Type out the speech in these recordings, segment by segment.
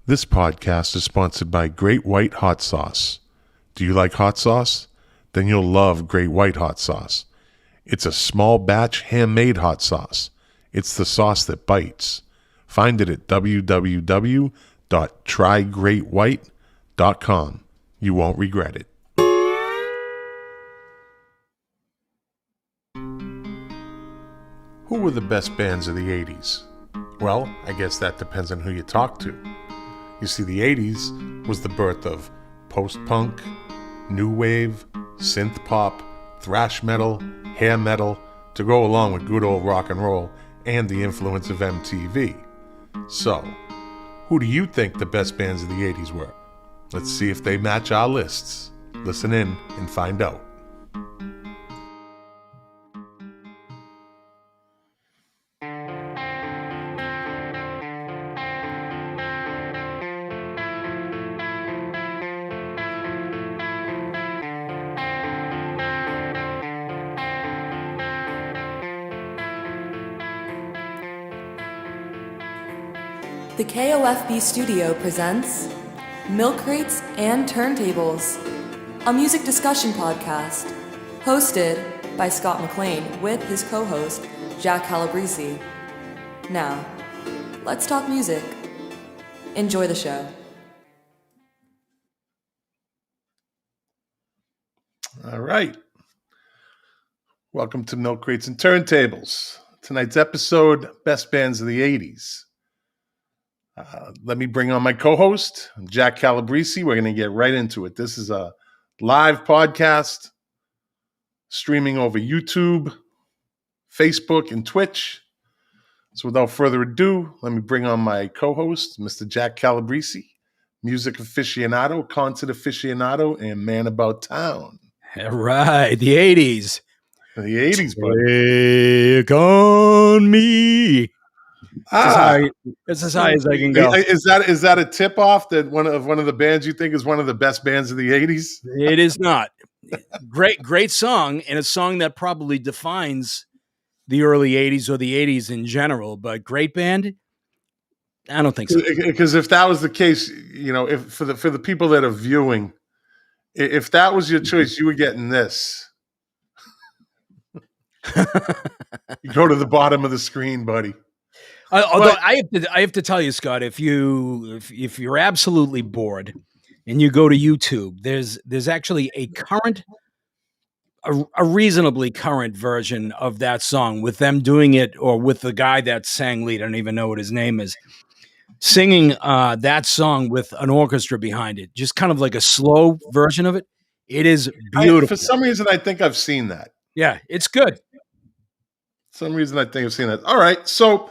This podcast is sponsored by Great White Hot Sauce. Do you like hot sauce? Then you'll love Great White Hot Sauce. It's a small batch handmade hot sauce. It's the sauce that bites. Find it at www.trygreatwhite.com. You won't regret it. Who were the best bands of the 80s? Well, I guess that depends on who you talk to. You see, the 80s was the birth of post-punk, new wave, synth pop, thrash metal, hair metal, to go along with good old rock and roll and the influence of MTV. So, who do you think the best bands of the 80s were? Let's see if they match our lists. Listen in and find out. The KOFB studio presents Milk Crates and Turntables, a music discussion podcast hosted by Scott McLean with his co-host Jack Calabrese. Now, let's talk music. Enjoy the show. All right. Welcome to Milk Crates and Turntables. Tonight's episode, Best Bands of the 80s. Let me bring on my co-host, Jack Calabrese. We're going to get right into it. This is a live podcast streaming over YouTube, Facebook, and Twitch. So without further ado, let me bring on my co-host, Mr. Jack Calabrese, music aficionado, concert aficionado, and man about town. All right, the 80s. The 80s, buddy. Take on me. It's as high as I can go. Is that a tip off that one of the bands you think is one of the best bands of the 80s? It is not. Great song, and a song that probably defines the early 80s or the 80s in general, but great band? I don't think so. Because if that was the case, you know, if for the people that are viewing, if that was your choice, you were getting this. You go to the bottom of the screen, buddy. Although I have to tell you, Scott, if you're absolutely bored and you go to YouTube, there's actually a reasonably current version of that song with them doing it, or with the guy that sang lead. I don't even know what his name is, singing that song with an orchestra behind it, just kind of like a slow version of it. It is beautiful. For some reason, I think I've seen that. Yeah, it's good. Some reason I think I've seen that. All right, so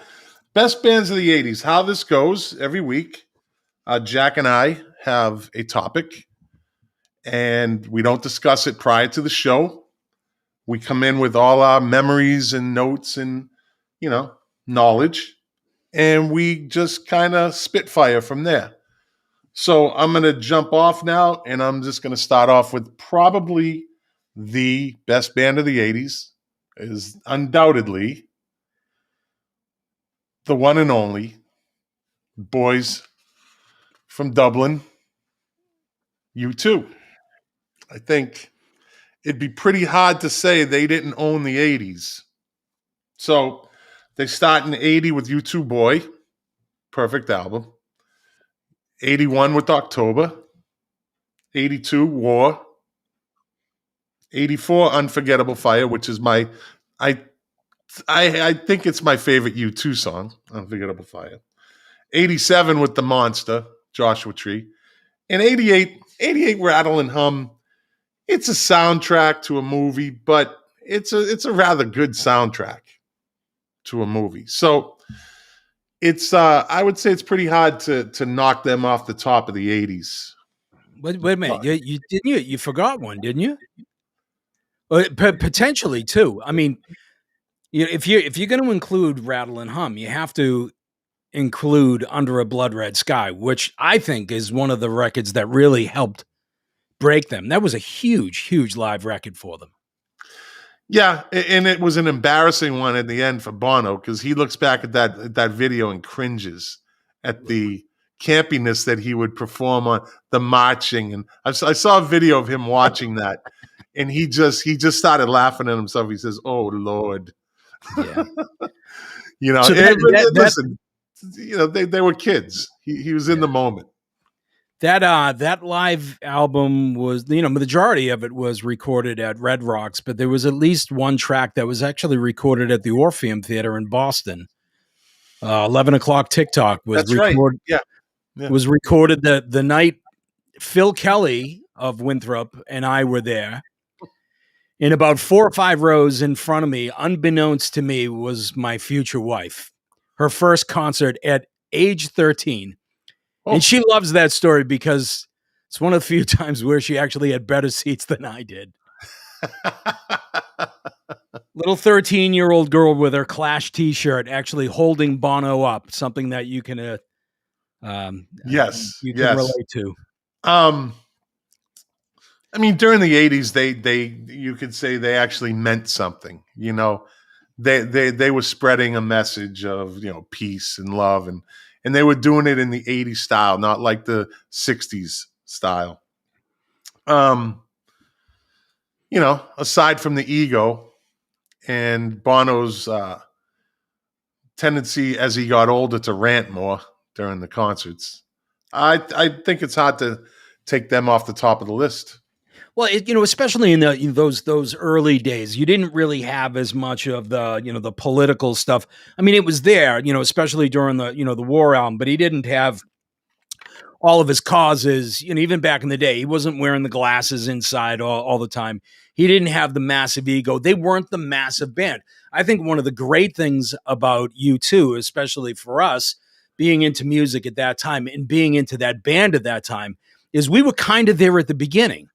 best bands of the 80s. How this goes every week, Jack and I have a topic, and we don't discuss it prior to the show. We come in with all our memories and notes and, knowledge, and we just kind of spitfire from there. So I'm going to jump off now, and I'm just going to start off with probably the best band of the 80s is undoubtedly the one and only boys from Dublin, U2. I think it'd be pretty hard to say they didn't own the 80s. So they start in 80 with U2 Boy, perfect album. 81 with October. 82 War. 84 Unforgettable Fire, which is I think it's my favorite U2 song, Unforgettable Fire. 87 with The Monster, Joshua Tree. And 88 Rattle and Hum. It's a soundtrack to a movie, but it's a rather good soundtrack to a movie. So it's I would say it's pretty hard to knock them off the top of the 80s. Wait a minute. You forgot one, didn't you? Potentially too. I mean, if you're going to include Rattle and Hum, you have to include Under a Blood Red Sky, which I think is one of the records that really helped break them. That was a huge live record for them. Yeah, and it was an embarrassing one in the end for Bono, because he looks back at that video and cringes at the campiness that he would perform on the marching. And I saw a video of him watching that, and he just started laughing at himself. He says, "Oh Lord." Yeah. So that listen, they were kids. He was in the moment. That live album was, the majority of it was recorded at Red Rocks, but there was at least one track that was actually recorded at the Orpheum Theater in Boston. 11 O'Clock TikTok was That's recorded. Right. Yeah. Was recorded the night Phil Kelly of Winthrop and I were there. In about 4 or 5 rows in front of me, unbeknownst to me, was my future wife. Her first concert at age 13. Oh. And she loves that story because it's one of the few times where she actually had better seats than I did. Little 13-year-old girl with her Clash t-shirt actually holding Bono up, something that you can yes, relate to. I mean, during the 80s, you could say they actually meant something. They were spreading a message of peace and love, and they were doing it in the 80s style, not like the 60s style. Aside from the ego and Bono's tendency as he got older to rant more during the concerts, I think it's hard to take them off the top of the list. Well, especially in those early days, you didn't really have as much of the the political stuff. I mean, it was there, especially during the the War album, but he didn't have all of his causes. Even back in the day, he wasn't wearing the glasses inside all the time. He didn't have the massive ego. They weren't the massive band. I think one of the great things about U2, especially for us being into music at that time and being into that band at that time, is we were kind of there at the beginning.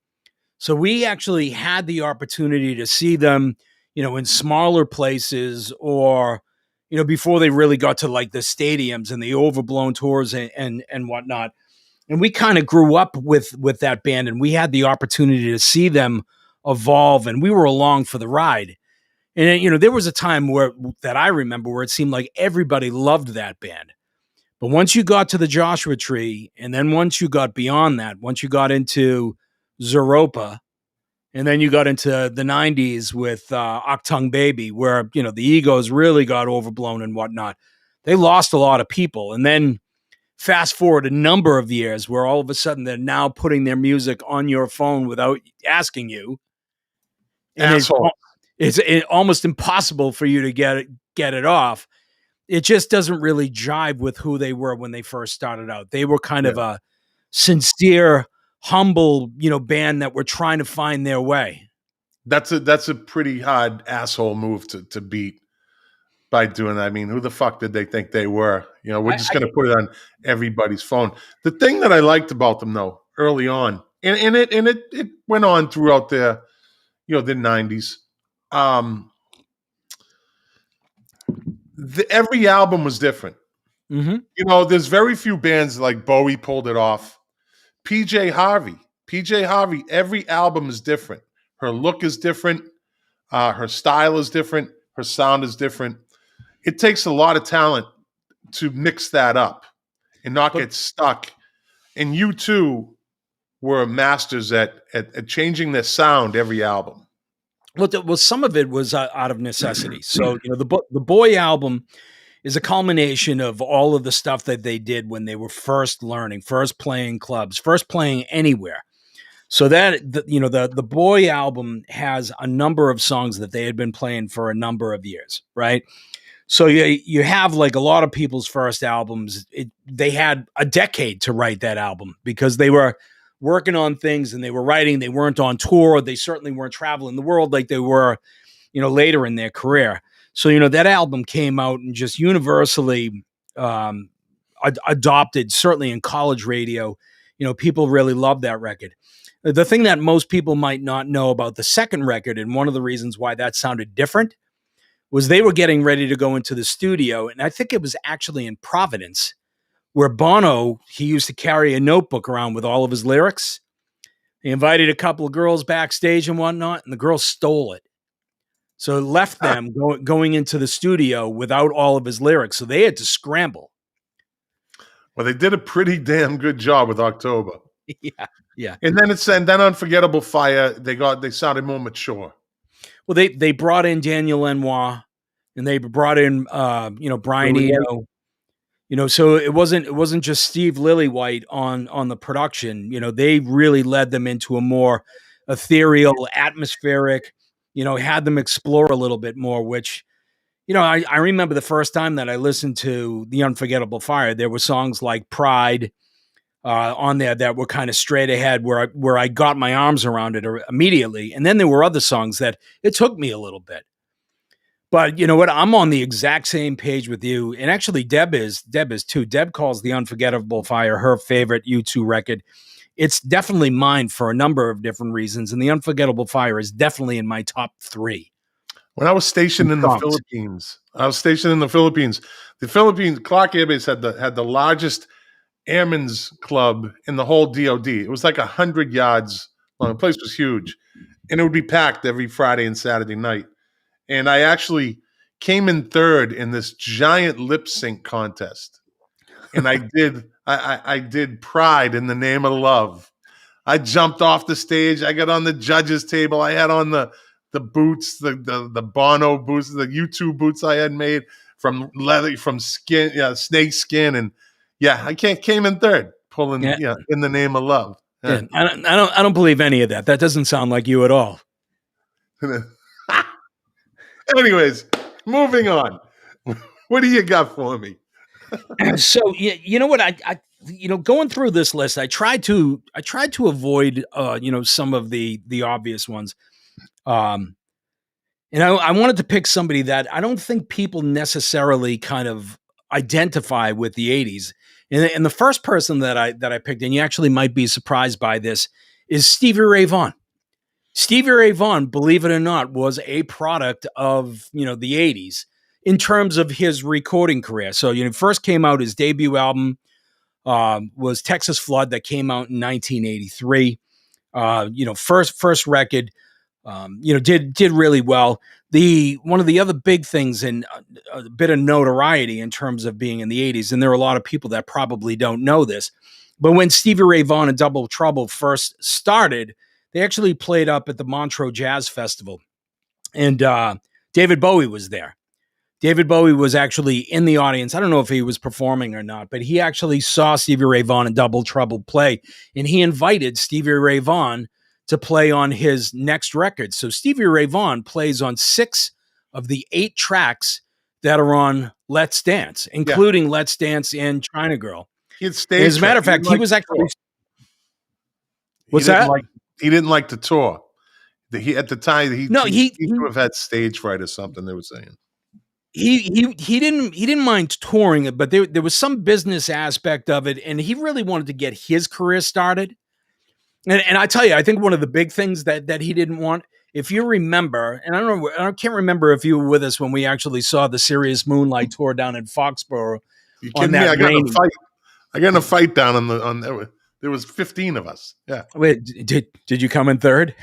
So we actually had the opportunity to see them, in smaller places or, before they really got to like the stadiums and the overblown tours and whatnot. And we kind of grew up with that band, and we had the opportunity to see them evolve, and we were along for the ride. And, there was a time that I remember where it seemed like everybody loved that band. But once you got to the Joshua Tree, and then once you got beyond that, once you got into Zeropa, and then you got into the 90s with Octung Baby, where, the egos really got overblown and whatnot. They lost a lot of people. And then fast forward a number of years where all of a sudden they're now putting their music on your phone without asking you. And it's almost impossible for you to get it off. It just doesn't really jive with who they were when they first started out. They were kind of a sincere, humble, band that were trying to find their way. That's a pretty hard asshole move to beat by doing that. I mean, who the fuck did they think they were? We're just going to put it on everybody's phone. The thing that I liked about them, though, early on, and it went on throughout the 90s. Every album was different. Mm-hmm. There's very few bands like Bowie pulled it off. PJ Harvey, every album is different. Her look is different. Her style is different. Her sound is different. It takes a lot of talent to mix that up and not get stuck. And U2 were masters at changing their sound every album. Well, some of it was out of necessity. So, the Boy album is a culmination of all of the stuff that they did when they were first learning, first playing clubs, first playing anywhere. So that, the Boy album has a number of songs that they had been playing for a number of years, right? So you have like a lot of people's first albums, they had a decade to write that album because they were working on things and they were writing. They weren't on tour. They certainly weren't traveling the world like they were, later in their career. So, that album came out and just universally adopted, certainly in college radio. People really loved that record. The thing that most people might not know about the second record, and one of the reasons why that sounded different, was they were getting ready to go into the studio. And I think it was actually in Providence, where Bono, he used to carry a notebook around with all of his lyrics. He invited a couple of girls backstage and whatnot, and the girls stole it. So it left them going into the studio without all of his lyrics. So they had to scramble. Well, they did a pretty damn good job with October. Yeah. And then Unforgettable Fire, they sounded more mature. Well, they brought in Daniel Lanois, and they brought in Brian Really? Eno. So it wasn't just Steve Lillywhite on the production. They really led them into a more ethereal, atmospheric. Had them explore a little bit more. Which I remember the first time that I listened to The Unforgettable Fire. There were songs like Pride on there that were kind of straight ahead, where I got my arms around it immediately, and then there were other songs that it took me a little bit. But you know what? I'm on the exact same page with you. And actually, Deb is too. Deb calls The Unforgettable Fire her favorite U2 record. It's definitely mine for a number of different reasons. And The Unforgettable Fire is definitely in my top 3. When I was stationed in the Philippines, the Philippines, Clark Air Base had the largest airmen's club in the whole DOD. It was like 100 yards long. The place was huge. And it would be packed every Friday and Saturday night. And I actually came in third in this giant lip sync contest. And I did Pride in the Name of Love. I jumped off the stage. I got on the judges' table. I had on the boots, the Bono boots, the U2 boots I had made from leather, from skin, snake skin. And I came in third, pulling In the Name of Love. Yeah. I don't believe any of that. That doesn't sound like you at all. Anyways, moving on. What do you got for me? So you know what I going through this list, I tried to avoid some of the obvious ones. And I wanted to pick somebody that I don't think people necessarily kind of identify with the 80s. And the first person that I picked, and you actually might be surprised by this, is Stevie Ray Vaughan. Stevie Ray Vaughan, believe it or not, was a product of the 80s in terms of his recording career. So first came out, his debut album was Texas Flood, that came out in 1983. First record, did really well. One of the other big things, and a bit of notoriety in terms of being in the 80s, and there are a lot of people that probably don't know this, but when Stevie Ray Vaughan and Double Trouble first started, they actually played up at the Montreux Jazz Festival, and David Bowie was there. David Bowie was actually in the audience. I don't know if he was performing or not, but he actually saw Stevie Ray Vaughan and Double Trouble play, and he invited Stevie Ray Vaughan to play on his next record. So Stevie Ray Vaughan plays on 6 of the 8 tracks that are on Let's Dance, including Let's Dance and China Girl. As a matter of fact, he was actually... What's that? He didn't like to tour. At the time, he could have had stage fright or something, they were saying. He didn't mind touring it, but there was some business aspect of it, and he really wanted to get his career started. And I tell you, I think one of the big things that he didn't want, if you remember, and I can't remember if you were with us when we actually saw the Serious Moonlight tour down in Foxborough. You kidding me? I got in a fight down on there was 15 of us. Yeah. Wait, did you come in third?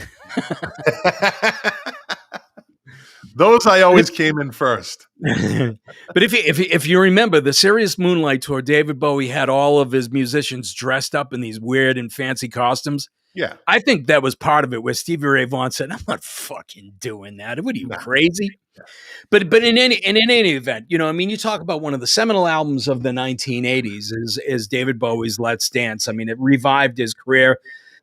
Those I always came in first. But if you remember the Serious Moonlight tour, David Bowie had all of his musicians dressed up in these weird and fancy costumes. Yeah. I think that was part of it, where Stevie Ray Vaughan said, "I'm not fucking doing that. What are you, crazy?" Yeah. But in any event, you talk about one of the seminal albums of the 1980s is David Bowie's Let's Dance. I mean, it revived his career,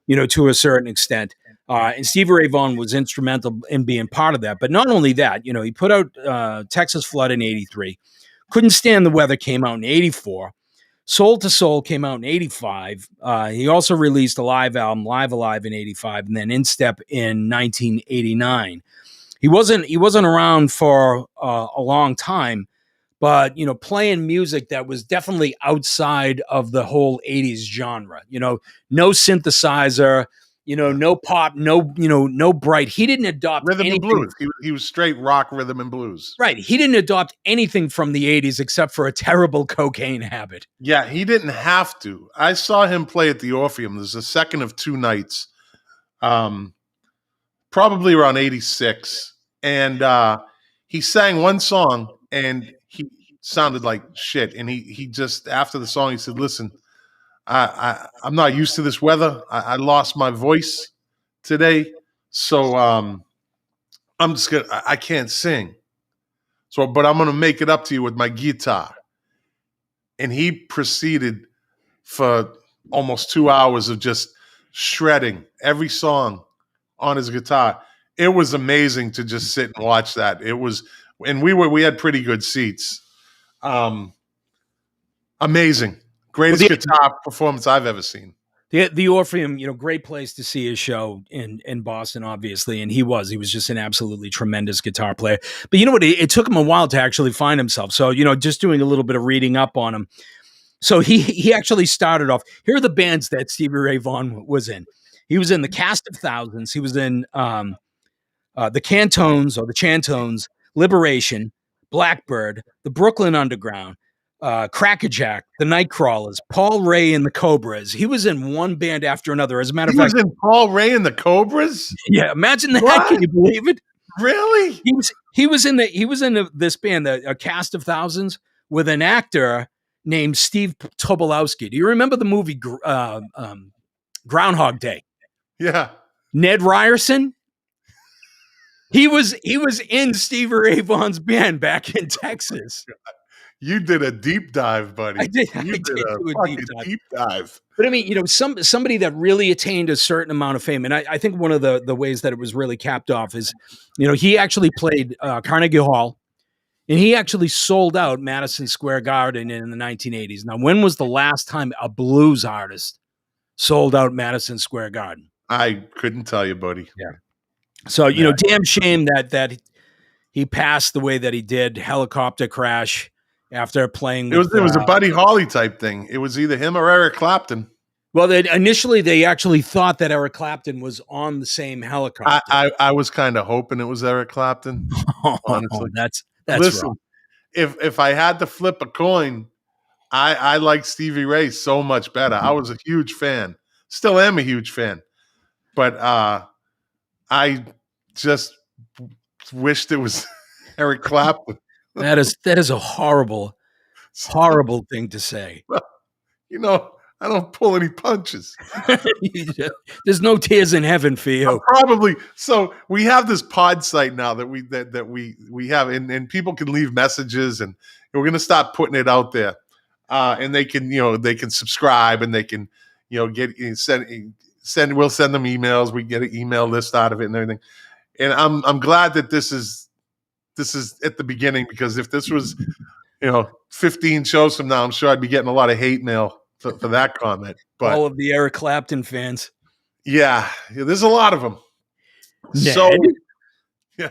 to a certain extent. And Stevie Ray Vaughan was instrumental in being part of that. But not only that, he put out Texas Flood in 83. Couldn't Stand the Weather came out in 84. Soul to Soul came out in 85. He also released a live album, Live Alive, in 85, and then Instep in 1989. He wasn't around for a long time, but playing music that was definitely outside of the whole 80s genre. No synthesizer, no pop, no bright. He didn't adopt rhythm anything. And blues. He was straight rock, rhythm and blues. Right. He didn't adopt anything from the 80s except for a terrible cocaine habit. Yeah, he didn't have to. I saw him play at the Orpheum. There's the second of 2 nights, probably around 86. And he sang one song, and sounded like shit. And he just, after the song, he said, listen, I'm not used to this weather. I lost my voice today. So I'm just gonna, I can't sing. So, but I'm gonna make it up to you with my guitar. And he proceeded for almost 2 hours of just shredding every song on his guitar. It was amazing to just sit and watch that. It was, and we had pretty good seats. Amazing. Greatest guitar performance I've ever seen. The Orpheum, great place to see his show in Boston, obviously, and he was just an absolutely tremendous guitar player. But you know what? It took him a while to actually find himself. So just doing a little bit of reading up on him. So he actually started off. Here are the bands that Stevie Ray Vaughan was in. He was in the Cast of Thousands. He was in the Cantones or the Chantones, Liberation, Blackbird, the Brooklyn Underground, Crackerjack, the Nightcrawlers, Paul Ray and the Cobras. He was in one band after another. As a matter of fact, he was in Paul Ray and the Cobras. Yeah, imagine that. What? Can you believe it? Really? He was in this band, a Cast of Thousands, with an actor named Steve Tobolowsky. Do you remember the movie Groundhog Day? Yeah. Ned Ryerson. He was in Stevie Ray Vaughan's band back in Texas. You did a deep dive, buddy. I did. You did a fucking deep dive. But I mean, somebody that really attained a certain amount of fame, and I think one of the ways that it was really capped off is, he actually played Carnegie Hall, and he actually sold out Madison Square Garden in the 1980s. Now, when was the last time a blues artist sold out Madison Square Garden? I couldn't tell you, buddy. Yeah. So, damn shame that he passed the way that he did. Helicopter crash after playing. It was a Buddy Holly type thing. It was either him or Eric Clapton. Well, initially they actually thought that Eric Clapton was on the same helicopter. I was kind of hoping it was Eric Clapton. Honestly, that's listen. wrong. If I had to flip a coin, I like Stevie Ray so much better. I was a huge fan. Still am a huge fan. But I just wished it was Eric Clapton. That is a horrible thing to say. Well, I don't pull any punches. There's no tears in heaven for you. Probably. So we have this pod site now that we have, and people can leave messages, and we're going to start putting it out there. And they can subscribe, and they can we'll send them emails. We get an email list out of it and everything. And I'm glad that this is at the beginning, because if this was 15 shows from now, I'm sure I'd be getting a lot of hate mail for that comment. But all of the Eric Clapton fans. Yeah, there's a lot of them. Ned? So yeah.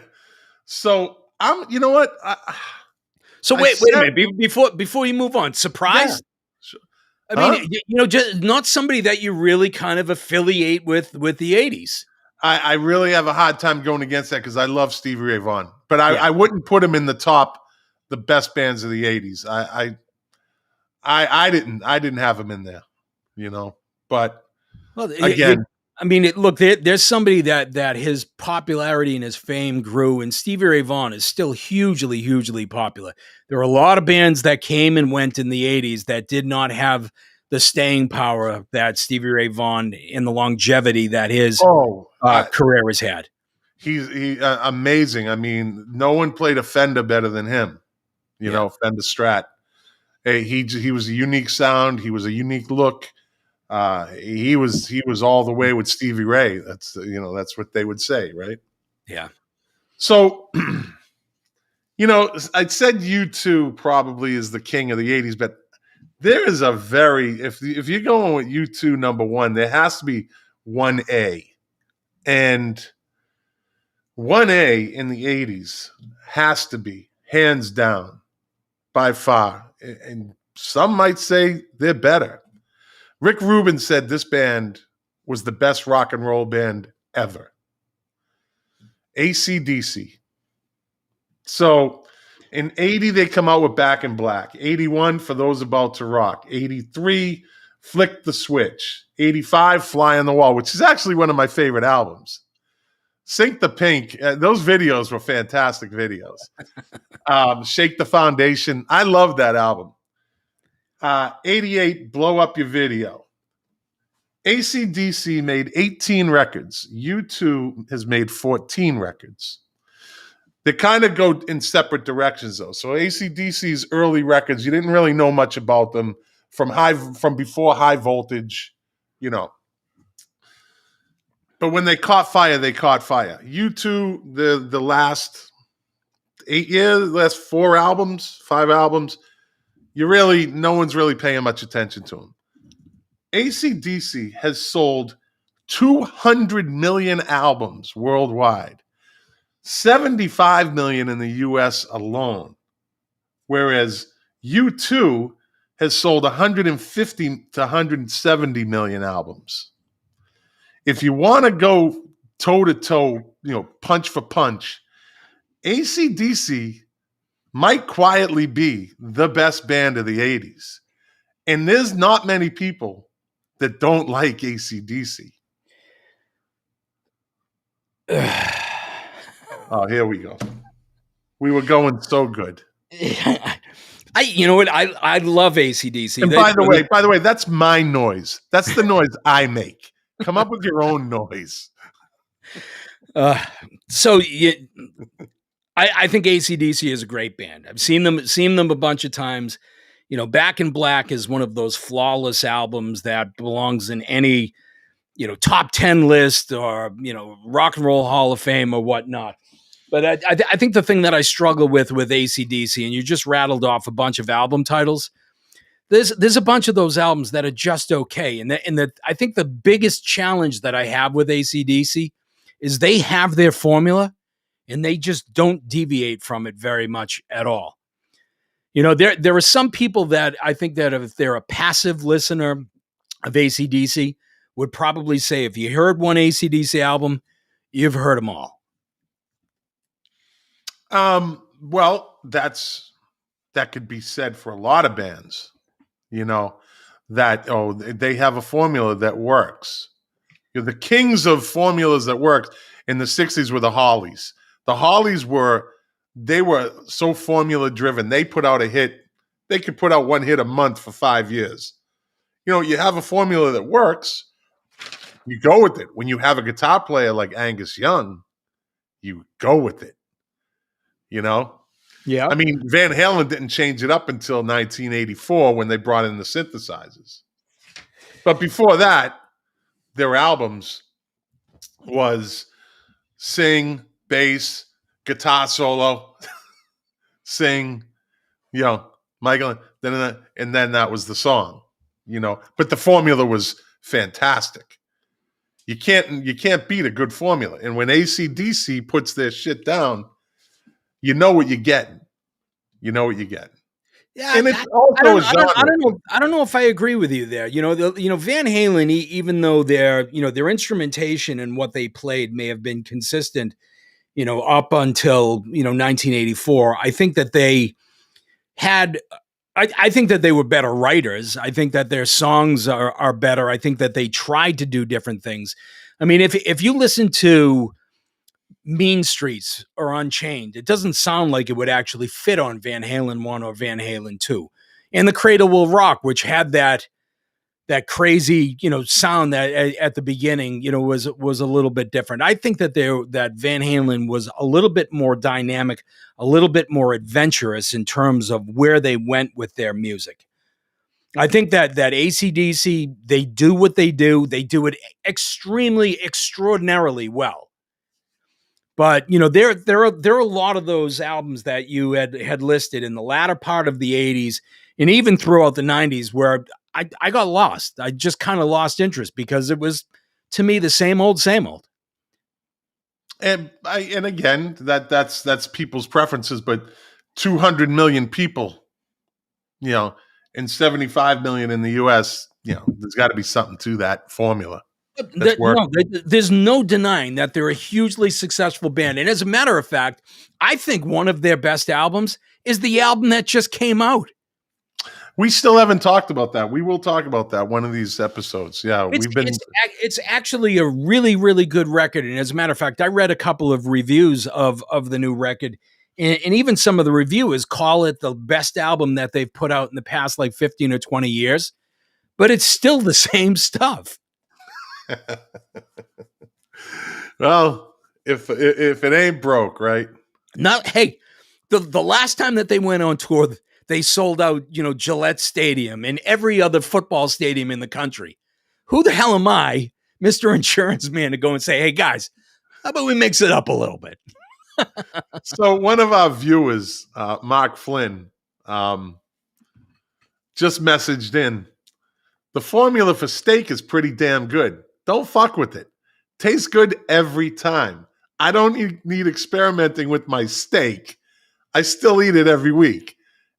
So I'm you know what? So wait a minute. Before you move on, surprised? Yeah. I mean, just not somebody that you really kind of affiliate with the 80s. I really have a hard time going against that, because I love Stevie Ray Vaughan, but I wouldn't put him in the best bands of the 80s. I didn't have him in there, but again, look, there's somebody that his popularity and his fame grew, and Stevie Ray Vaughan is still hugely, hugely popular. There are a lot of bands that came and went in the 80s that did not have the staying power that Stevie Ray Vaughan and the longevity that his career has had. He's amazing. I mean, no one played a Fender better than him. Fender Strat. He was a unique sound. He was a unique look. He was all the way with Stevie Ray. That's that's what they would say, right? Yeah. So, I said U2 probably is the king of the 80s, but there is if you're going with U2 number one, there has to be 1A. And 1A in the 80s has to be, hands down, by far. And some might say they're better. Rick Rubin said this band was the best rock and roll band ever. AC/DC. So in 80, they come out with Back in Black. 81, For Those About to Rock. 83, Flick the Switch. 85, Fly on the Wall, which is actually one of my favorite albums. Sink the Pink. Those videos were fantastic videos. Shake the Foundation. I love that album. 88, Blow Up Your Video. AC/DC made 18 records. U2 has made 14 records. They kind of go in separate directions, though. So AC/DC's early records, you didn't really know much about them from before High Voltage, you know. But when they caught fire, they caught fire. U2, the last 8 years, last 5 albums, no one's really paying much attention to them. AC/DC has sold 200 million albums worldwide, 75 million in the US alone, whereas U2 has sold 150 to 170 million albums. If you want to go toe-to-toe, punch for punch, AC/DC might quietly be the best band of the 80s. And there's not many people that don't like AC/DC. Oh, here we go. We were going so good. You know what? I love AC/DC. And by the way, that's my noise. That's the noise I make. Come up with your own noise. I think AC/DC is a great band. I've seen them a bunch of times. Back in Black is one of those flawless albums that belongs in any, top 10 list or, Rock and Roll Hall of Fame or whatnot. But I think the thing that I struggle with AC/DC, and you just rattled off a bunch of album titles, there's a bunch of those albums that are just okay. And I think the biggest challenge that I have with AC/DC is they have their formula and they just don't deviate from it very much at all. There are some people that I think that if they're a passive listener of AC/DC would probably say, if you heard one AC/DC album, you've heard them all. Well, that could be said for a lot of bands, that, they have a formula that works. The kings of formulas that worked in the 60s were the Hollies. The Hollies were so formula driven. They put out a hit. They could put out one hit a month for 5 years. You have a formula that works. You go with it. When you have a guitar player like Angus Young, you go with it. Yeah. I mean, Van Halen didn't change it up until 1984 when they brought in the synthesizers. But before that, their albums was sing, bass, guitar solo, sing, Michael, and then that was the song, But the formula was fantastic. You can't beat a good formula. And when AC/DC puts their shit down, you know what you're getting. Yeah, and it's also a genre. I don't know if I agree with you there. Van Halen, even though their instrumentation and what they played may have been consistent, up until 1984. I think that they had. I think that they were better writers. I think that their songs are better. I think that they tried to do different things. I mean, if you listen to Mean Streets or Unchained, it doesn't sound like it would actually fit on Van Halen 1 or Van Halen 2. And The Cradle Will Rock, which had that crazy, sound that at the beginning, was a little bit different. I think that Van Halen was a little bit more dynamic, a little bit more adventurous in terms of where they went with their music. I think that AC/DC, they do what they do. They do it extraordinarily well. But there are a lot of those albums that you had listed in the latter part of the 80s and even throughout the 90s where I got lost. I just kind of lost interest because it was, to me, the same old, same old. And again, that's people's preferences, but 200 million people, and 75 million in the US, there's got to be something to that formula. There's no denying that they're a hugely successful band. And as a matter of fact, I think one of their best albums is the album that just came out. We still haven't talked about that. We will talk about that one of these episodes. Yeah, It's actually a really, really good record. And as a matter of fact, I read a couple of reviews of the new record, and even some of the reviewers call it the best album that they've put out in the past like 15 or 20 years. But it's still the same stuff. Well, if it ain't broke, right? Not hey, the last time that they went on tour, they sold out, Gillette Stadium and every other football stadium in the country. Who the hell am I, Mr. Insurance Man, to go and say, hey guys, how about we mix it up a little bit? So one of our viewers, Mark Flynn, just messaged in. The formula for steak is pretty damn good. Don't fuck with it. Tastes good every time. I don't need experimenting with my steak. I still eat it every week.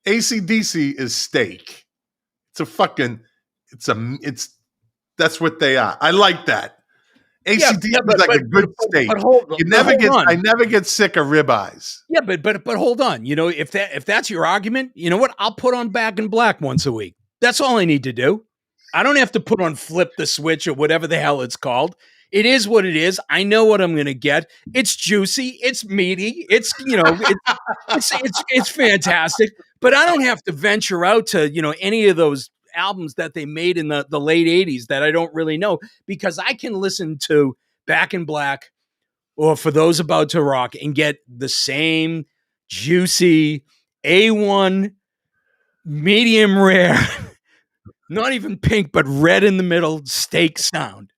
AC/DC is steak. That's what they are. I like that. AC/DC is like a good steak. I never get sick of ribeyes. Yeah, but hold on. If that's your argument, you know what? I'll put on Back in Black once a week. That's all I need to do. I don't have to put on Flip the Switch or whatever the hell it's called. It is what it is. I know what I'm going to get. It's juicy. It's meaty. It's fantastic. But I don't have to venture out to any of those albums that they made in the late 80s that I don't really know, because I can listen to Back in Black or For Those About to Rock and get the same juicy A1 medium rare. Not even pink, but red in the middle steak sound.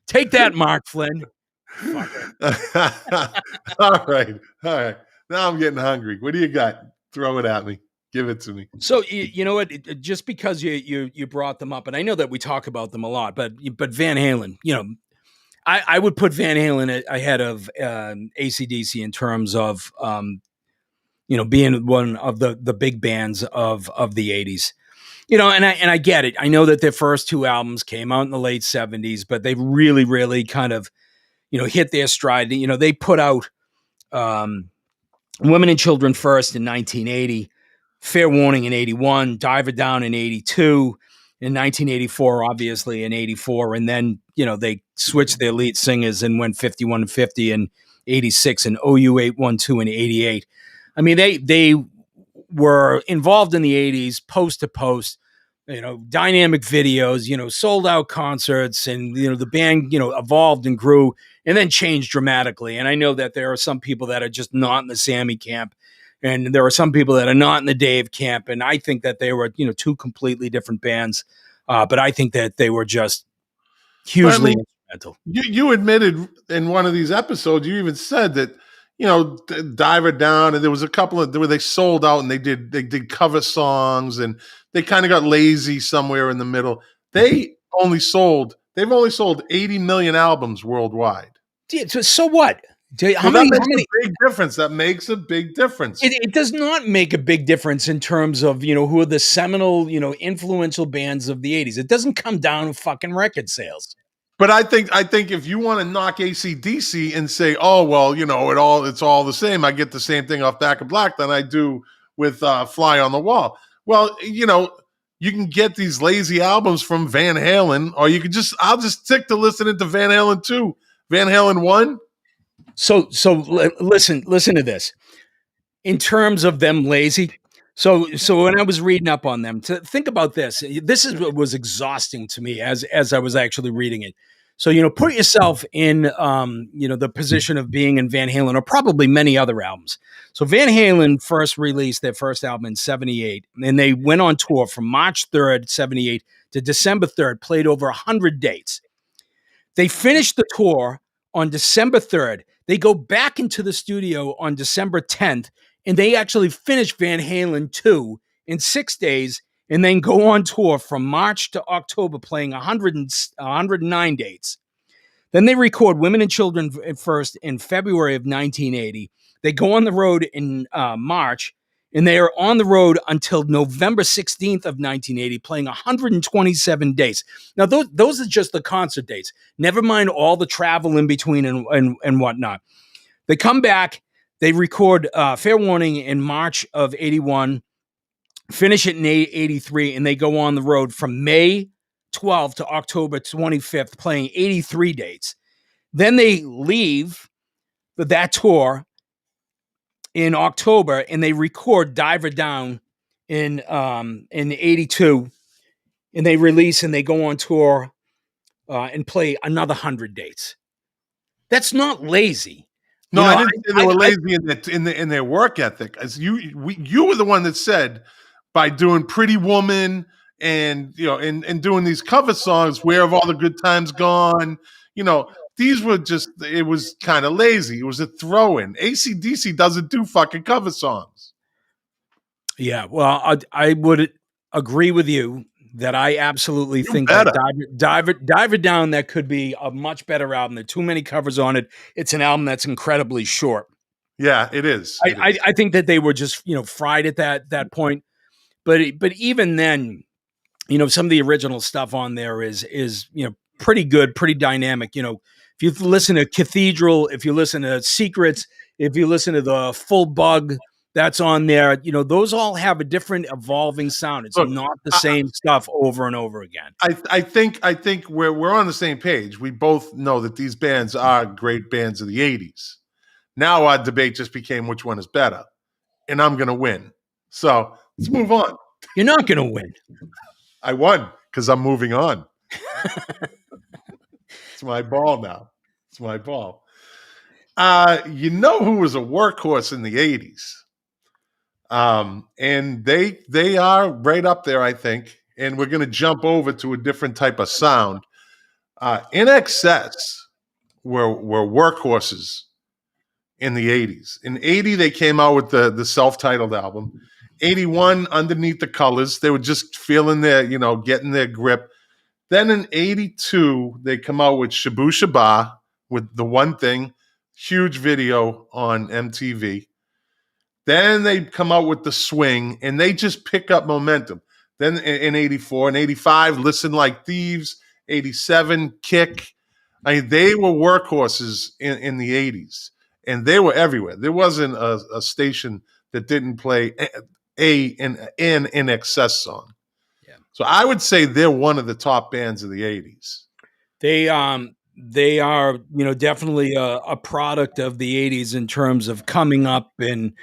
Take that, Mark Flynn. All right. Now I'm getting hungry. What do you got? Throw it at me. Give it to me. So you know what? Just because you brought them up, and I know that we talk about them a lot, but Van Halen, I would put Van Halen ahead of AC/DC in terms of being one of the big bands of the 80s. And I get it. I know that their first two albums came out in the late 70s, but they really, really kind of, hit their stride. They put out Women and Children First in 1980, Fair Warning in 81, Diver Down in 82, in 1984, obviously in 84. And then, they switched their lead singers and went 51-50 in 86 and OU 812 in 88. I mean, they were involved in the 80s, post to post, dynamic videos, sold out concerts, and, the band, evolved and grew and then changed dramatically. And I know that there are some people that are just not in the Sammy camp, and there are some people that are not in the Dave camp. And I think that they were, two completely different bands. But I think that they were just hugely instrumental. You admitted in one of these episodes, you even said that, Diver Down, and there was a couple of where they sold out and they did cover songs, and they kind of got lazy somewhere in the middle. They've only sold 80 million albums worldwide. Yeah, so what? How many? A big difference. That makes a big difference. It does not make a big difference in terms of who are the seminal influential bands of the 80s. It doesn't come down to fucking record sales. But I think if you want to knock AC/DC and say, oh well, it's all the same. I get the same thing off Back in Black than I do with Fly on the Wall. Well, you can get these lazy albums from Van Halen, or I'll just stick to listening to Van Halen 2, Van Halen 1. So listen to this. In terms of them lazy, so when I was reading up on them, to think about this. This is what was exhausting to me as I was actually reading it. So put yourself in the position of being in Van Halen, or probably many other albums. So Van Halen first released their first album in 78, and they went on tour from March 3rd, 78 to December 3rd, played over 100 dates. They finished the tour on December 3rd. They go back into the studio on December 10th, and they actually finish Van Halen 2 in 6 days, and then go on tour from March to October, playing 109 dates. Then they record Women and Children First in February of 1980. They go on the road in March, and they are on the road until November 16th of 1980, playing 127 days. Now, those are just the concert dates. Never mind all the travel in between and whatnot. They come back. They record Fair Warning in March of 81. finish it in 83, and they go on the road from May 12th to October 25th, playing 83 dates. Then they leave that tour in October, and they record Diver Down in 82, and they release and they go on tour and play another 100 dates. That's not lazy. No, I didn't say they were lazy in their work ethic. As you were the one that said by doing Pretty Woman and and doing these cover songs, Where Have All the Good Times Gone? These were just, it was kind of lazy. It was a throw-in. AC/DC doesn't do fucking cover songs. Yeah, well, I would agree with you that I absolutely think that Diver Down, that could be a much better album. There are too many covers on it. It's an album that's incredibly short. Yeah, it is. I think that they were just fried at that point. But even then, some of the original stuff on there is pretty good, pretty dynamic. If you listen to Cathedral, if you listen to Secrets, if you listen to the Full Bug that's on there, those all have a different evolving sound. It's not the same stuff over and over again. I think we're on the same page. We both know that these bands are great bands of the 80s. Now our debate just became which one is better, and I'm going to win. So let's move on. You're not going to win. I won because I'm moving on. It's my ball now. It's my ball. Who was a workhorse in the 80s? And they are right up there, I think. And we're going to jump over to a different type of sound. INXS were workhorses in the 80s. In 80, they came out with the self-titled album. 81, Underneath the Colors. They were just feeling their, getting their grip. Then in 82, they come out with Shabu Shaba with The One Thing, huge video on MTV. Then they come out with The Swing, and they just pick up momentum. Then in 84 and 85, Listen Like Thieves, 87, Kick. I mean, they were workhorses in the 80s, and they were everywhere. There wasn't a station that didn't play an INXS song. Yeah. So I would say they're one of the top bands of the 80s. They are, definitely a product of the 80s in terms of coming up and,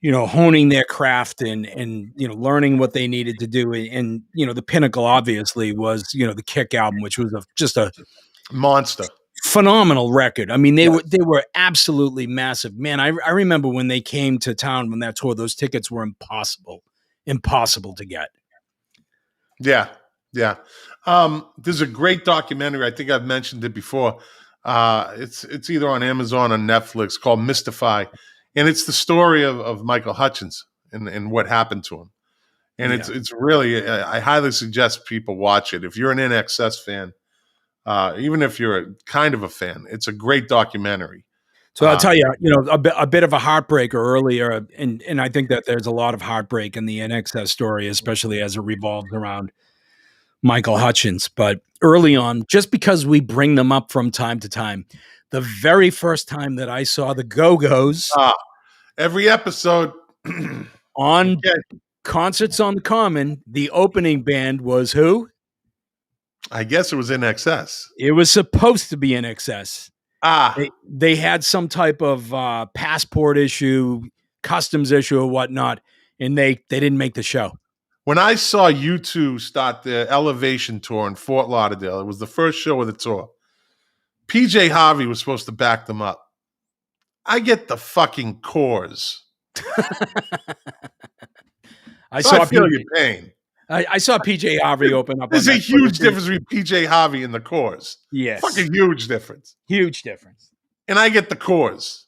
honing their craft and learning what they needed to do. And, the pinnacle obviously was, the Kick album, which was just a monster, phenomenal record. I mean, they were absolutely massive, man. I remember when they came to town when that tour, those tickets were impossible to get. Yeah. There's a great documentary. I think I've mentioned it before. It's either on Amazon or Netflix called Mystify. And it's the story of Michael Hutchence and what happened to him. And it's really, I highly suggest people watch it. If you're an INXS fan, even if you're kind of a fan, it's a great documentary. So I'll tell you, a bit of a heartbreaker earlier, and I think that there's a lot of heartbreak in the INXS story, especially as it revolves around Michael Hutchence. But early on, just because we bring them up from time to time, the very first time that I saw the Go-Go's every episode on Concerts on the Common, the opening band was who? I guess it was INXS. It was supposed to be INXS. They had some type of passport issue, customs issue or whatnot, and they didn't make the show. When I saw U2 start the Elevation tour in Fort Lauderdale, it was the first show of the tour. PJ Harvey was supposed to back them up. I get the fucking cores. I feel your pain. I saw PJ Harvey open up. There's a huge difference between PJ Harvey and the cores. Yes. Fucking huge difference. Huge difference. And I get the cores.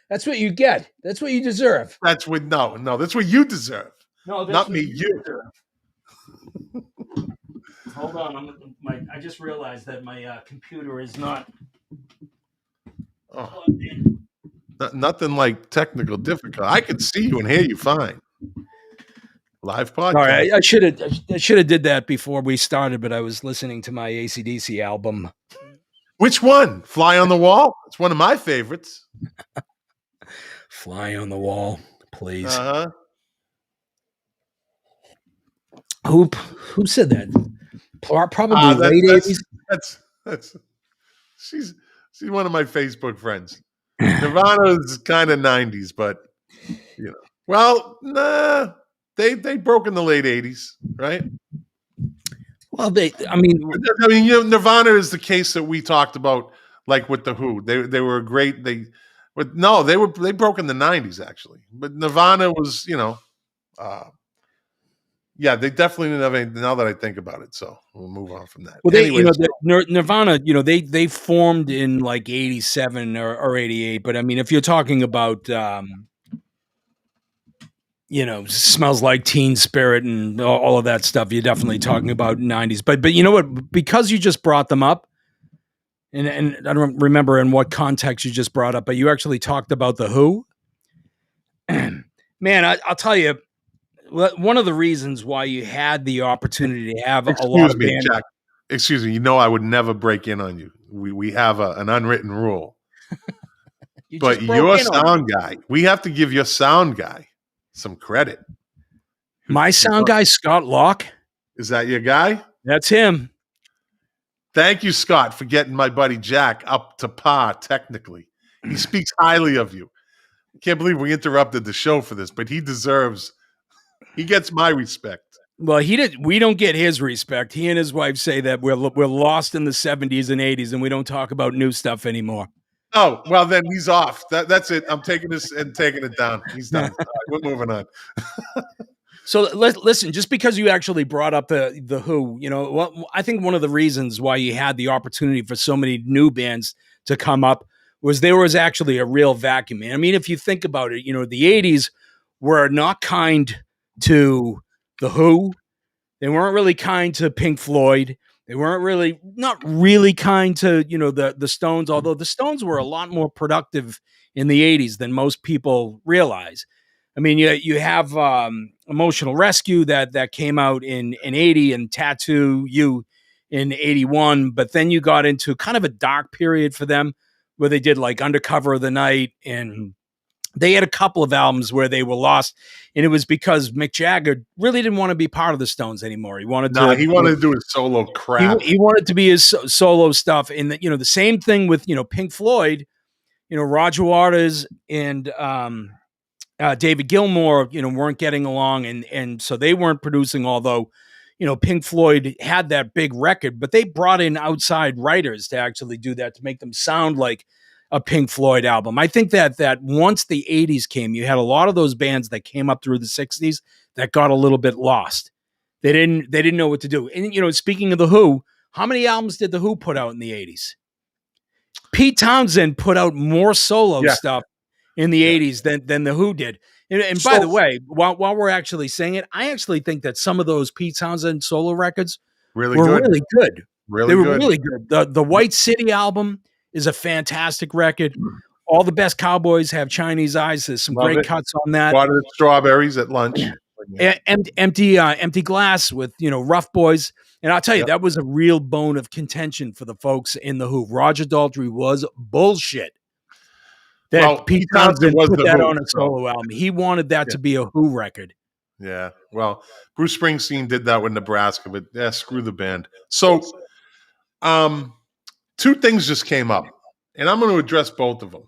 That's what you get. That's what you deserve. That's what that's what you deserve. No, not me. You. Hold on. I just realized that my computer is not. Nothing like technical difficulty. I can see you and hear you fine. Live podcast. Sorry, I should have did that before we started, but I was listening to my AC/DC album. Which one? Fly on the Wall? It's one of my favorites. Fly on the Wall, please. Who said that? Probably late 80s. That's she's one of my Facebook friends. Nirvana is kind of 90s, but well, nah, they broke in the late 80s, right? Well, I mean, Nirvana is the case that we talked about, like with the Who. They were great. They broke in the 90s actually, but Nirvana was, yeah, they definitely didn't have any. Now that I think about it, so we'll move on from that. well, Anyways, Nirvana, they formed in like 87 or 88. But I mean, if you're talking about, Smells Like Teen Spirit and all of that stuff, you're definitely talking about 90s. But you know what? Because you just brought them up, and I don't remember in what context you just brought up, but you actually talked about the Who. Man, I'll tell you, one of the reasons why you had the opportunity to have a lot of bands. Jack. Excuse me. I would never break in on you. We have an unwritten rule. But your sound guy, we have to give your sound guy some credit. My sound guy, Scott Locke. Is that your guy? That's him. Thank you, Scott, for getting my buddy Jack up to par technically. He speaks highly of you. I can't believe we interrupted the show for this, but he gets my respect. Well, we don't get his respect. He and his wife say that we're lost in the 70s and 80s and we don't talk about new stuff anymore. Oh, well, then he's off. That's it. I'm taking this and taking it down. He's done. Right, we're moving on. So listen, just because you actually brought up the Who, I think one of the reasons why you had the opportunity for so many new bands to come up was there was actually a real vacuum. I mean, if you think about it, the 80s were not kind to the Who. They weren't really kind to Pink Floyd. They weren't not really kind to, the Stones, although the Stones were a lot more productive in the 80s than most people realize. I mean, you have Emotional Rescue that came out in 80 and Tattoo You in 81, but then you got into kind of a dark period for them where they did like Undercover of the Night, and they had a couple of albums where they were lost, and it was because Mick Jagger really didn't want to be part of the Stones anymore. He wanted to do his solo crap. He wanted to be his solo stuff, and the same thing with Pink Floyd. Roger Waters and David Gilmour, weren't getting along, and so they weren't producing. Although, Pink Floyd had that big record, but they brought in outside writers to actually do that to make them sound like a Pink Floyd album. I think that once the 80s came, you had a lot of those bands that came up through the 60s that got a little bit lost. They didn't know what to do. And speaking of the Who, how many albums did the Who put out in the 80s? Pete Townsend put out more solo stuff in the 80s than the Who did. And by the way, while we're actually saying it, I actually think that some of those Pete Townsend solo records were really good. They were really good. The White City album is a fantastic record. All the Best Cowboys Have Chinese Eyes. There's some great cuts on that. Water strawberries at lunch. Empty Glass with Rough Boys. And I'll tell you, that was a real bone of contention for the folks in the Who. Roger Daltrey was bullshit. Pete Townsend put that on a solo album. He wanted that to be a Who record. Yeah. Well, Bruce Springsteen did that with Nebraska, but screw the band. So, two things just came up, and I'm going to address both of them.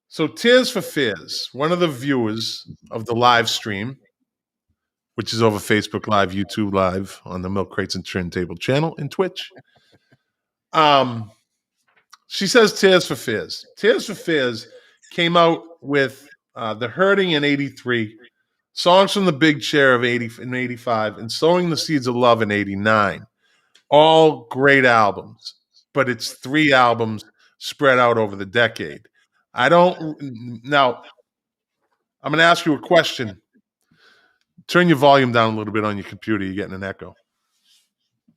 So, Tears for Fears, one of the viewers of the live stream, which is over Facebook Live, YouTube Live, on the Milk Crates and Turntable channel, and Twitch. She says Tears for Fears. Tears for Fears came out with The Hurting in 83, Songs from the Big Chair of 80 in 85, and Sowing the Seeds of Love in 89. All great albums, but it's 3 albums spread out over the decade. Now, I'm going to ask you a question. Turn your volume down a little bit on your computer. You're getting an echo.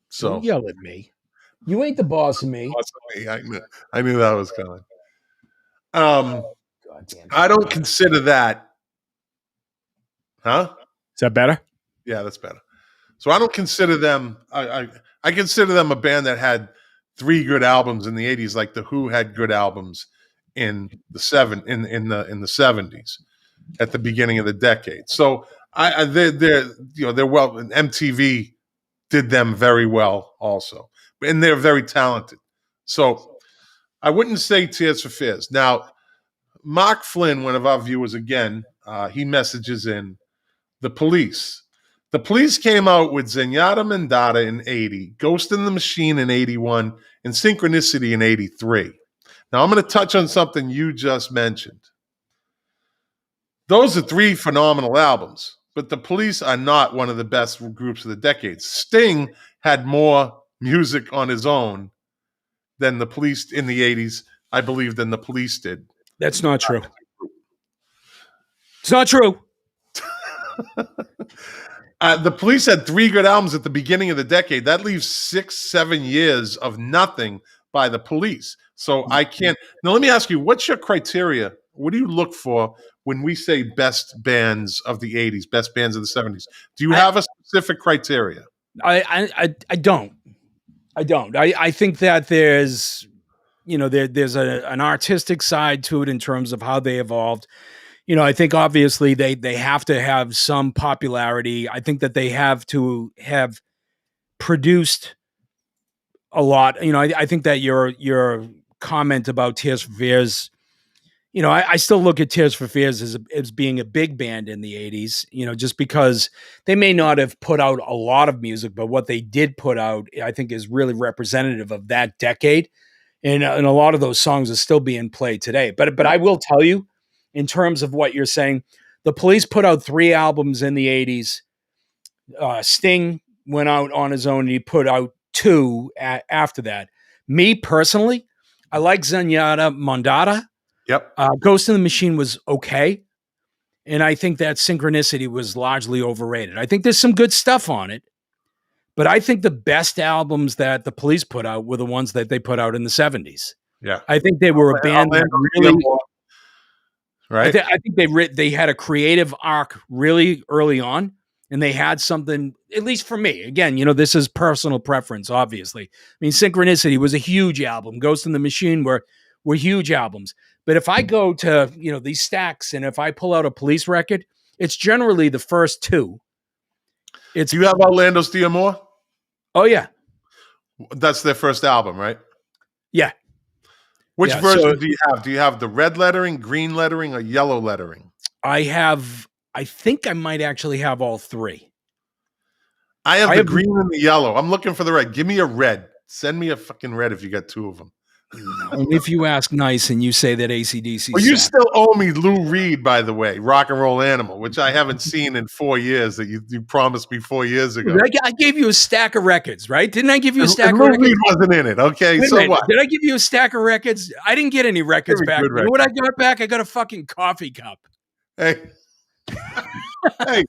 So don't yell at me. You ain't the boss of me. I knew that was coming. I don't consider that. Huh? Is that better? Yeah, that's better. So I don't consider them. I consider them a band that had 3 good albums in the 80s, like the Who had good albums in the 70s at the beginning of the decade. So they're well. And MTV did them very well also, and they're very talented. So I wouldn't say Tears for Fears. Now, Mark Flynn, one of our viewers, again, he messages in the Police. The Police came out with Zenyatta Mandata in 80, Ghost in the Machine in 81, and Synchronicity in 83. Now, I'm going to touch on something you just mentioned. Those are three phenomenal albums, but the Police are not one of the best groups of the decade. Sting had more music on his own than the Police in the 80s, I believe, than the Police did. That's not true. It's not true. The Police had three good albums at the beginning of the decade. That leaves 6-7 years of nothing by the Police. So I can't. Now, let me ask you, what's your criteria? What do you look for when we say best bands of the 80s, best bands of the 70s? Do you have a specific criteria? I don't. I think that there's, there's an artistic side to it in terms of how they evolved. I think obviously they have to have some popularity. I think that they have to have produced a lot. I think that your comment about Tears for Fears, I still look at Tears for Fears as being a big band in the 80s, just because they may not have put out a lot of music, but what they did put out, I think, is really representative of that decade. And a lot of those songs are still being played today. But I will tell you, in terms of what you're saying, the Police put out 3 albums in the 80s. Sting went out on his own, and he put out 2 after that. Me, personally, I like Zenyatta Mandata. Yep. Ghost in the Machine was okay. And I think that Synchronicity was largely overrated. I think there's some good stuff on it. But I think the best albums that the Police put out were the ones that they put out in the 70s. Yeah. I think they were a band that really... Right. I think they had a creative arc really early on, and they had something, at least for me. Again, this is personal preference, obviously. I mean, Synchronicity was a huge album. Ghost in the Machine were huge albums. But if I go to, these stacks, and if I pull out a Police record, it's generally the first 2. Do you have Orlando's Dear More? Oh, yeah. That's their first album, right? Yeah. Which version do you have? Do you have the red lettering, green lettering, or yellow lettering? I think I might actually have all 3. I have the green and the yellow. I'm looking for the red. Give me a red. Send me a fucking red if you got 2 of them. Only if you ask nice and you say that AC/DC. Well, you still owe me Lou Reed, by the way, Rock and Roll Animal, which I haven't seen in 4 years that you promised me 4 years ago. I gave you a stack of records, right? Didn't I give you a stack of Lou records? Reed wasn't in it, okay? So what? Did I give you a stack of records? I didn't get any records back. You know what I got back? I got a fucking coffee cup. Hey. Hey,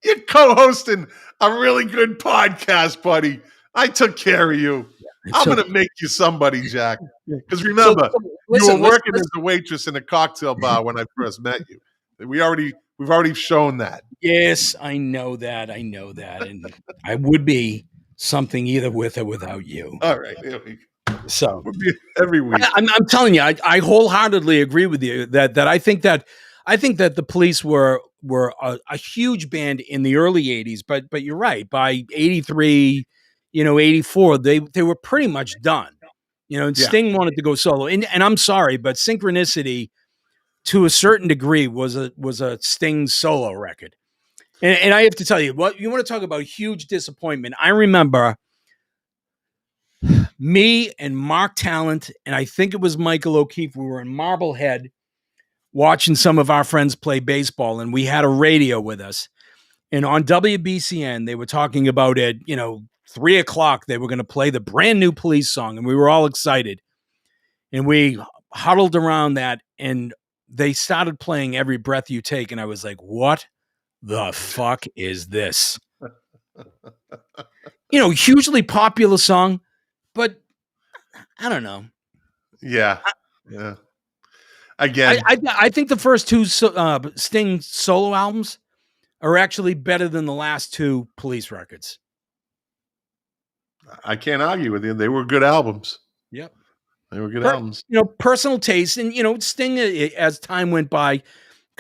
you're co-hosting a really good podcast, buddy. I took care of you. I'm going to make you somebody, Jack. Because remember, you were working as a waitress in a cocktail bar when I first met you. We've already shown that. Yes, I know that. And I would be something either with or without you. All right. Here we go. So every week. I'm telling you, I wholeheartedly agree with you that I think that the Police were a huge band in the early 80s, but you're right. By 83, 84, they were pretty much done. And Sting wanted to go solo. And I'm sorry, but Synchronicity, to a certain degree, was a Sting solo record. And I have to tell you, what you want to talk about huge disappointment. I remember me and Mark Talent, and I think it was Michael O'Keefe. We were in Marblehead watching some of our friends play baseball, and we had a radio with us. And on WBCN, they were talking about it, 3:00, they were going to play the brand new Police song, and we were all excited. And we huddled around that, and they started playing Every Breath You Take, and I was like, what the fuck is this? Hugely popular song, but I don't know. Yeah. Again, I think the first 2 Sting solo albums are actually better than the last 2 Police records. I can't argue with you. They were good albums. Yep. They were good albums. Personal taste. And, Sting, as time went by,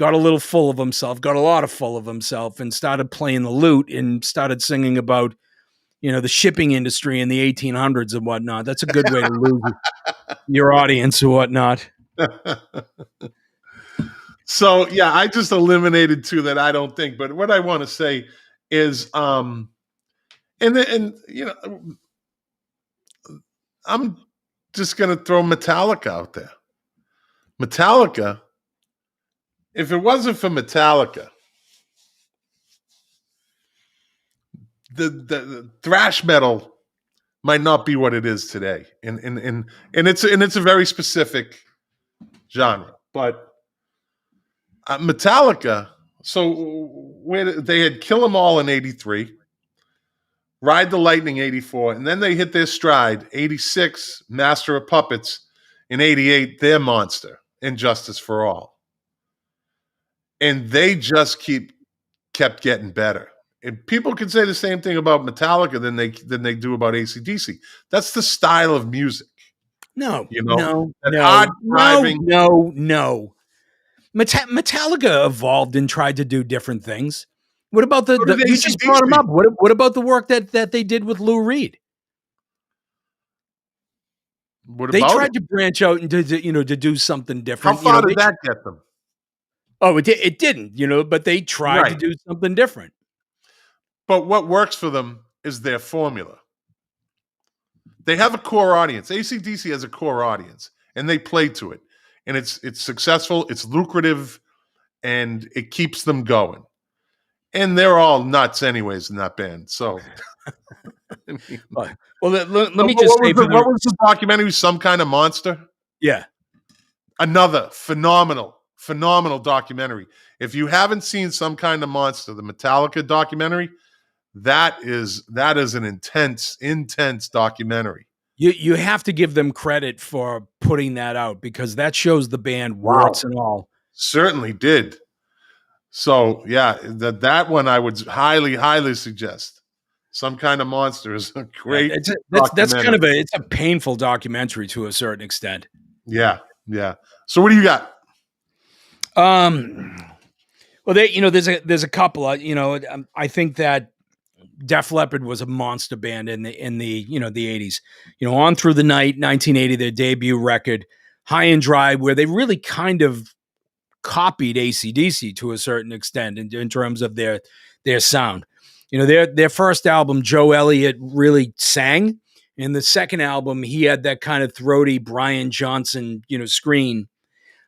got a little full of himself, got a lot of full of himself, and started playing the lute and started singing about, the shipping industry in the 1800s and whatnot. That's a good way to lose your audience or whatnot. So yeah, I just eliminated two that I don't think. But what I want to say is, I'm just going to throw Metallica out there. Metallica, if it wasn't for Metallica, the thrash metal might not be what it is today. And it's a very specific genre. But Metallica, so they had Kill 'Em All in 83, Ride the Lightning 84, and then they hit their stride, 86, Master of Puppets, in 88, their monster, Injustice for All. And they just kept getting better. And people can say the same thing about Metallica than they do about AC/DC. That's the style of music. No. Metallica evolved and tried to do different things. What about you just brought them up? What about the work that they did with Lou Reed? They tried to branch out and to do something different. How far did that get them? Oh, it didn't, but they tried to do something different. But what works for them is their formula. They have a core audience. AC/DC has a core audience, and they play to it. And it's successful, it's lucrative, and it keeps them going. And they're all nuts anyways in that band. So, let me just say, what was the documentary? Some Kind of Monster? Yeah. Another phenomenal documentary. If you haven't seen Some Kind of Monster, the Metallica documentary, that is an intense documentary. You have to give them credit for putting that out, because that shows the band warts and all. Certainly did. So yeah, that one I would highly suggest. Some Kind of Monster is a great. That's kind of it's a painful documentary to a certain extent. Yeah. So what do you got? Well, there's a couple. I think that Def Leppard was a monster band in the 80s. On Through the Night, 1980, their debut record, High and Dry, where they really kind of copied AC/DC to a certain extent in terms of their sound. Their first album, Joe Elliott really sang. In the second album, he had that kind of throaty Brian Johnson, screen.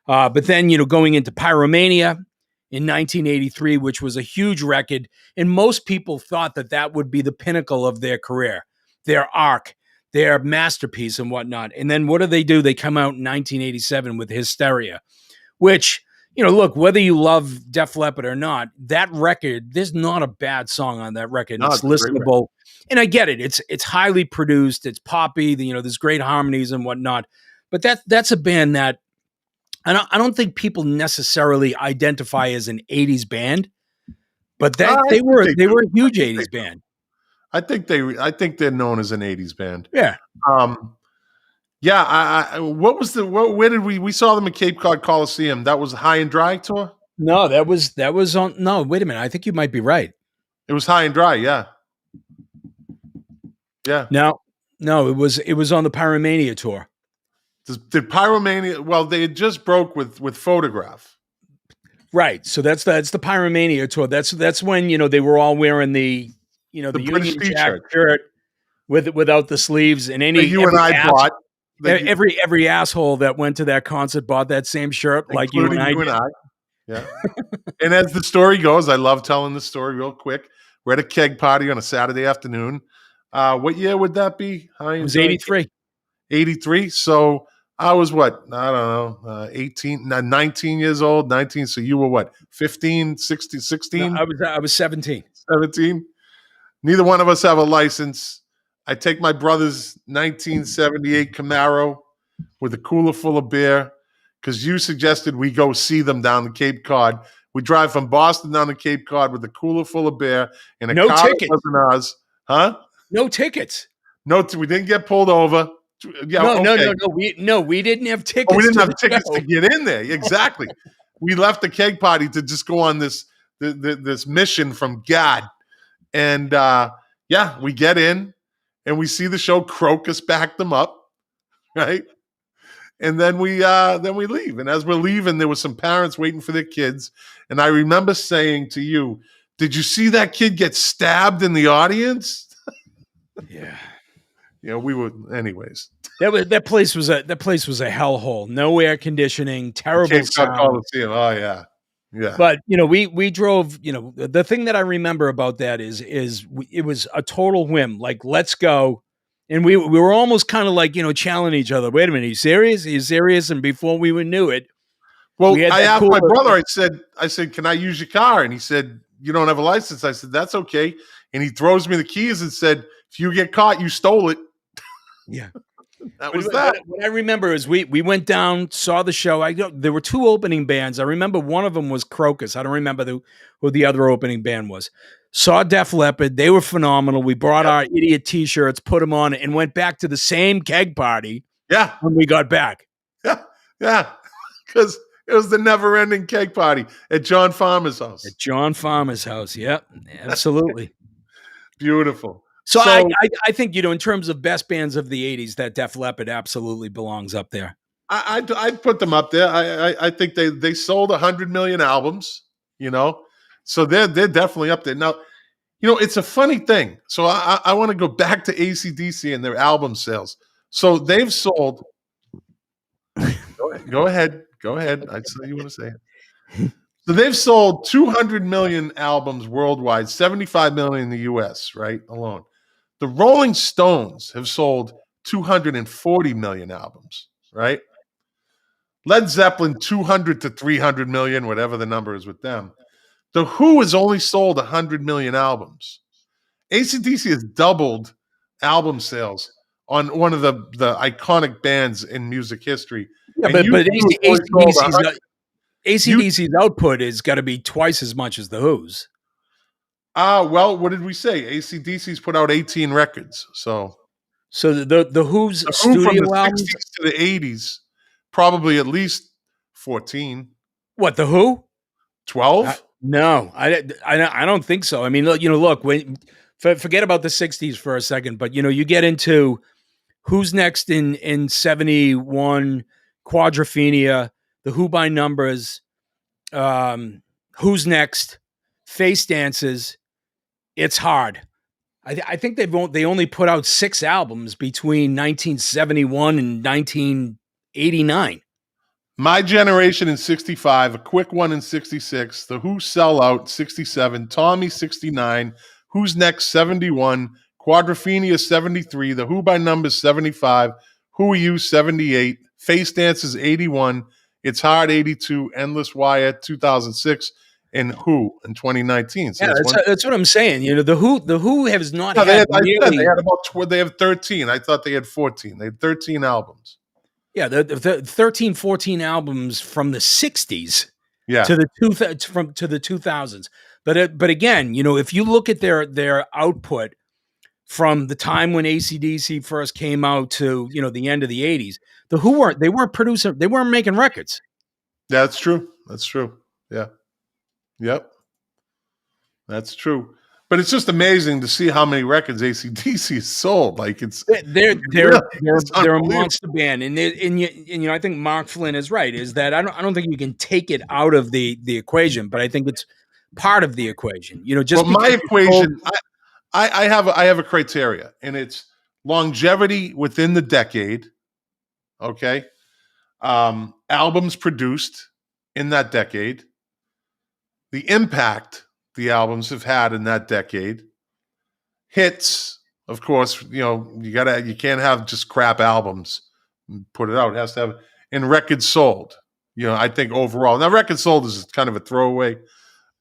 But then, going into Pyromania in 1983, which was a huge record, and most people thought that would be the pinnacle of their career, their arc, their masterpiece and whatnot. And then what do? They come out in 1987 with Hysteria, which, look, whether you love Def Leppard or not, that record, there's not a bad song on that record. No, it's listenable. And I get it. It's highly produced. It's poppy. There's great harmonies and whatnot. But that's a band that I don't think people necessarily identify as an 80s band, but they were a huge 80s band. I think they're known as an 80s band. Yeah. Where did we saw them at Cape Cod Coliseum? That was High and Dry tour? No, that was on. No, wait a minute. I think you might be right. It was High and Dry. Yeah. Yeah. No, it was on the Pyromania tour. Did Pyromania? Well, they had just broke with Photograph. Right. So that's the Pyromania tour. That's when, they were all wearing the Union Jack shirt without the sleeves, and bought. Every asshole that went to that concert bought that same shirt, like you and I. Yeah. And as the story goes, I love telling the story real quick. We're at a keg party on a Saturday afternoon. What year would that be? It was 83. 83. So I was I don't know, 19 years old, 19. So you were what, 15, 16? No, I was 17. 17. Neither one of us have a license. I take my brother's 1978 Camaro with a cooler full of beer because you suggested we go see them down the Cape Cod. We drive from Boston down to Cape Cod with a cooler full of beer and a car that wasn't ours. Huh? No tickets. No, we didn't get pulled over. Yeah, no. We didn't have tickets. We didn't have tickets to get in there. Exactly. we left the keg party to just go on this mission from God. And we get in and we see the show. Crocus backed them up, right? And then we leave. And as we're leaving, there was some parents waiting for their kids. And I remember saying to you, "Did you see that kid get stabbed in the audience?" Yeah. We were, anyways. That place was a hellhole. No air conditioning, terrible Cape Cod sound. Coliseum. Oh yeah, yeah. But we drove. The thing that I remember about that is it was a total whim. Like, let's go, and we were almost kind of like challenging each other. Wait a minute, are you serious? Are you serious? And before we even knew it, well, I asked my brother. I said, "Can I use your car?" And he said, "You don't have a license." I said, "That's okay." And he throws me the keys and said, "If you get caught, you stole it." Yeah. That was that. What I remember is we went down, saw the show. There were two opening bands. I remember one of them was Crocus. I don't remember who the other opening band was. Saw Def Leppard. They were phenomenal. We brought our idiot T-shirts, put them on, and went back to the same keg party. Yeah. When we got back. Yeah. Because it was the never-ending keg party at John Farmer's house. At John Farmer's house. Yep. Absolutely. Beautiful. So I think, in terms of best bands of the 80s, that Def Leppard absolutely belongs up there. I'd put them up there. I think they sold 100 million albums, so they're definitely up there. Now, it's a funny thing. So I want to go back to AC/DC and their album sales. So they've sold. Go ahead. I saw you want to say it. So they've sold 200 million albums worldwide, 75 million in the US, right, alone. The Rolling Stones have sold 240 million albums, right? Led Zeppelin, 200 to 300 million, whatever the number is with them. The Who has only sold 100 million albums. AC/DC has doubled album sales on one of the iconic bands in music history. Yeah, but AC/DC's output has got to be twice as much as the Who's. Well, what did we say? AC/DC's put out 18 records. So the Who's studio from the albums 60s to the 80s, probably at least 14. What, the Who? 12? No, I don't think so. I mean, look, forget about the 60s for a second, but you get into Who's Next in 71, Quadrophenia, the Who by Numbers, Who's Next, Face Dances. It's hard. I think they only put out 6 albums between 1971 and 1989. My Generation in 65, A Quick One in 66, The Who Sell Out 67, Tommy 69, Who's Next 71, Quadrophenia 73, The Who by Numbers 75, Who Are You 78, Face Dances 81, It's Hard 82, Endless Wire 2006, and Who in 2019. So that's what I'm saying. The Who has not. No, they had about they have 13. I thought they had 14. They had 13 albums. Yeah, the 13, 14 albums from the 60s to the 2000s. But again, if you look at their output from the time when AC/DC first came out to the end of the 80s, the Who weren't producing, they weren't making records. Yeah, that's true. Yeah. Yep. That's true. But it's just amazing to see how many records AC/DC has sold. Like they're a monster band, and I think Mark Flynn is right. Is that I don't think you can take it out of the equation, but I think it's part of the equation. My equation, I have a criteria, and it's longevity within the decade. Okay, albums produced in that decade, the impact the albums have had in that decade, hits, of course, you can't have just crap albums and put it out. It has to have, and records sold. I think overall. Now, records sold is kind of a throwaway,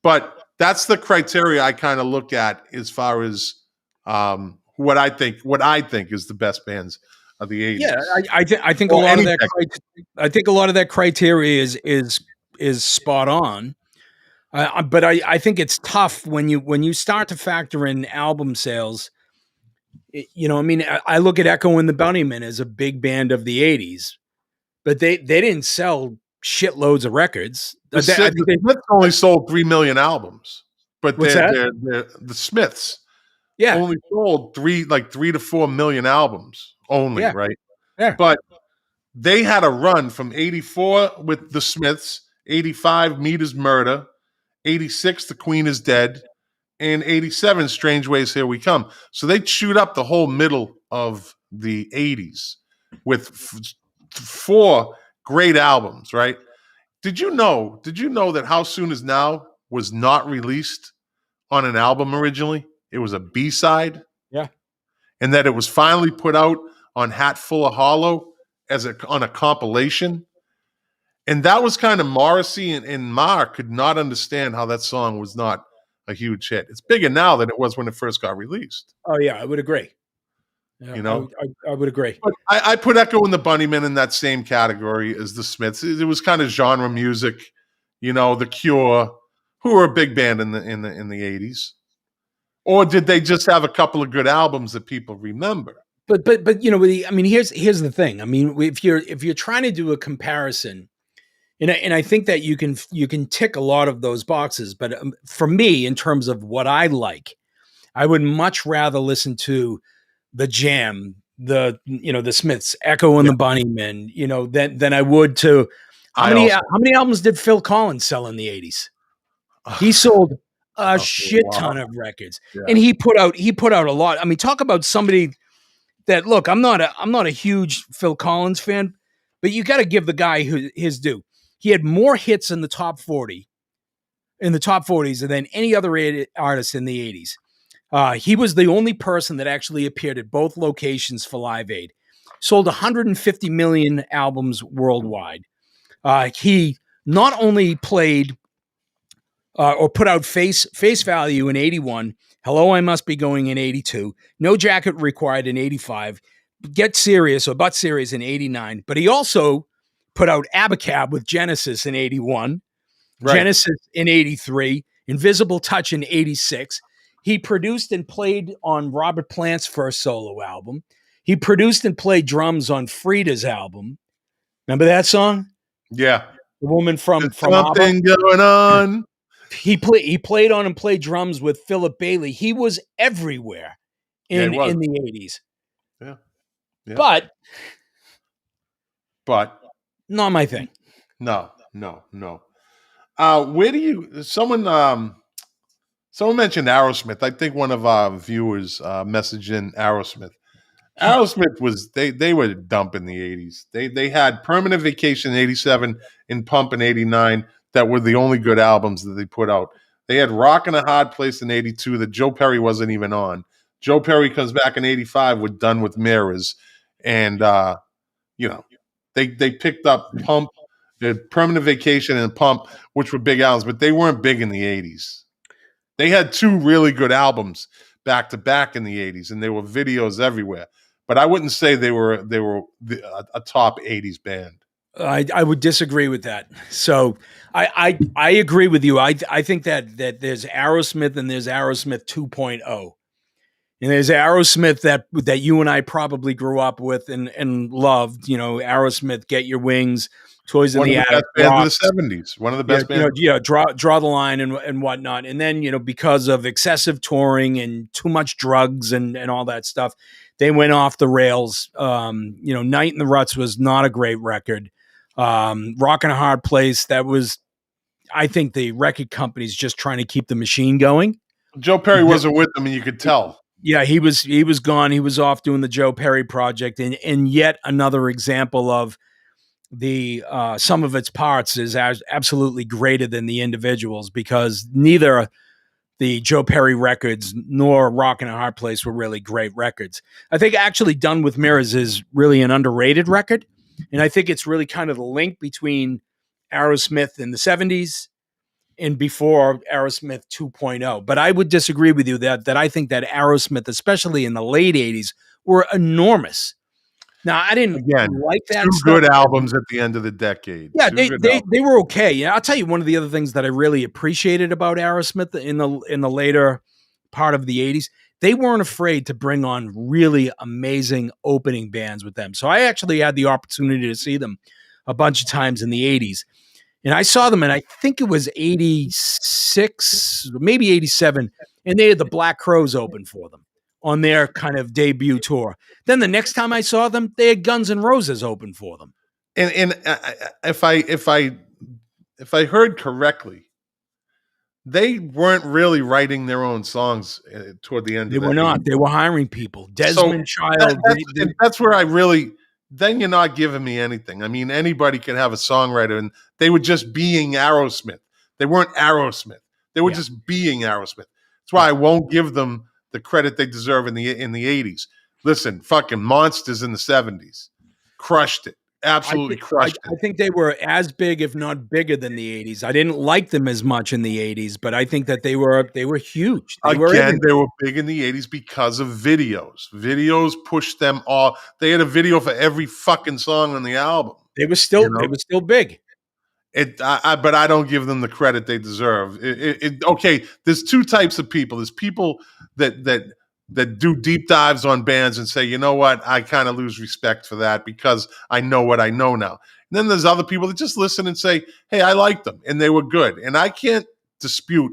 but that's the criteria I kind of look at as far as what I think is the best bands of the 80s. Yeah, I think a lot of that. I think a lot of that criteria is spot on. But I think it's tough when you start to factor in album sales. I look at Echo and the Bunnymen as a big band of the 80s, but they didn't sell shitloads of records. The Smiths only sold 3 million albums, but What's that? the Smiths Yeah. only sold 3 to 4 million albums only, Yeah. right? Yeah. But they had a run from 84 with the Smiths, 85 Meat is Murder, 86 The Queen is Dead, and 87 Strange Ways Here We Come. So they chewed up the whole middle of the 80s with 4 great albums, right? Did you know that How Soon Is Now was not released on an album originally? It was a B-side. Yeah. And that it was finally put out on Hatful of Hollow on a compilation. And that was kind of Morrissey and Marr could not understand how that song was not a huge hit. It's bigger now than it was when it first got released. Oh yeah, I would agree. Yeah, You know, I would agree. but I put Echo and the Bunnymen in that same category as the Smiths. It was kind of genre music, the Cure, who were a big band in the 80s. Or did they just have a couple of good albums that people remember? But here's the thing. I mean, if you're trying to do a comparison, and I think that you can tick a lot of those boxes, but for me, in terms of what I like, I would much rather listen to the Jam, the Smiths, Echo and the Bunnymen, than I would to how many albums did Phil Collins sell in the 80s? He sold a shit ton of records, and he put out a lot. I mean, talk about somebody that, look, I'm not a huge Phil Collins fan, but you got to give the guy his due. He had more hits in the top 40 in the top 40s than any other artist in the 80s. He was the only person that actually appeared at both locations for Live Aid. Sold 150 million albums worldwide. He not only played or put out Face Value in 81, Hello, I Must Be Going in 82, No Jacket Required in 85, Get Serious or But Serious in 89, but he also put out Abacab with Genesis in 81, right. Genesis in 83, Invisible Touch in 86. He produced and played on Robert Plant's first solo album. He produced and played drums on Frida's album. Remember that song? Yeah. The woman from something ABBA. Going on. He played on and played drums with Philip Bailey. He was everywhere in the 80s. Yeah. But not my thing. No. Where do you someone mentioned Aerosmith. I think one of our viewers messaged in Aerosmith. Aerosmith was they were dump in the 80s. They had Permanent Vacation in 87 and Pump in 89 that were the only good albums that they put out. They had Rock in a Hard Place in 82 that Joe Perry wasn't even on. Joe Perry comes back in 85 with Done with Mirrors. And they picked up Pump, the Permanent Vacation and Pump, which were big albums, but they weren't big in the 80s. They had 2 really good albums back to back in the 80s, and there were videos everywhere. But I wouldn't say they were a top 80s band. I would disagree with that. So I agree with you. I think that there's Aerosmith and there's Aerosmith 2.0. And there's Aerosmith that you and I probably grew up with and loved. Aerosmith, Get Your Wings, Toys in the Attic, bands of the 70s. One of the best bands. Draw the Line and whatnot. And then because of excessive touring and too much drugs and all that stuff, they went off the rails. Night in the Ruts was not a great record. Rock in a Hard Place, that was, I think, the record company's just trying to keep the machine going. Joe Perry wasn't with them, and you could tell. Yeah, he was gone. He was off doing the Joe Perry project, and yet another example of the sum of its parts is absolutely greater than the individuals, because neither the Joe Perry records nor Rock in a Hard Place were really great records. I think actually Done with Mirrors is really an underrated record, and I think it's really kind of the link between Aerosmith in the 70s and before Aerosmith 2.0. But I would disagree with you that I think that Aerosmith, especially in the late 80s, were enormous. Now, I didn't like that. 2 good albums at the end of the decade. Yeah, they were okay. Yeah, I'll tell you one of the other things that I really appreciated about Aerosmith in the later part of the 80s, they weren't afraid to bring on really amazing opening bands with them. So I actually had the opportunity to see them a bunch of times in the 80s. And I saw them, and I think it was 86, maybe 87, and they had the Black Crowes open for them on their kind of debut tour. Then the next time I saw them, they had Guns N' Roses open for them. And if I heard correctly, they weren't really writing their own songs toward the end. They of were not. They were hiring people. Desmond Child. That's where I really. Then you're not giving me anything. I mean, anybody could have a songwriter, and they were just being Aerosmith. They weren't Aerosmith. They were just being Aerosmith. That's why I won't give them the credit they deserve in the 80s. Listen, fucking Monsters in the 70s crushed it. Absolutely crushed it. I think they were as big, if not bigger, than the 80s. I didn't like them as much in the 80s, but I think that they were huge. They were big in the 80s because of videos. Videos pushed them all. They had a video for every fucking song on the album. They were still big. But I don't give them the credit they deserve. Okay, there's two types of people. There's people that do deep dives on bands and say, you know what, I kind of lose respect for that because I know what I know now. And then there's other people that just listen and say, hey, I like them and they were good. And I can't dispute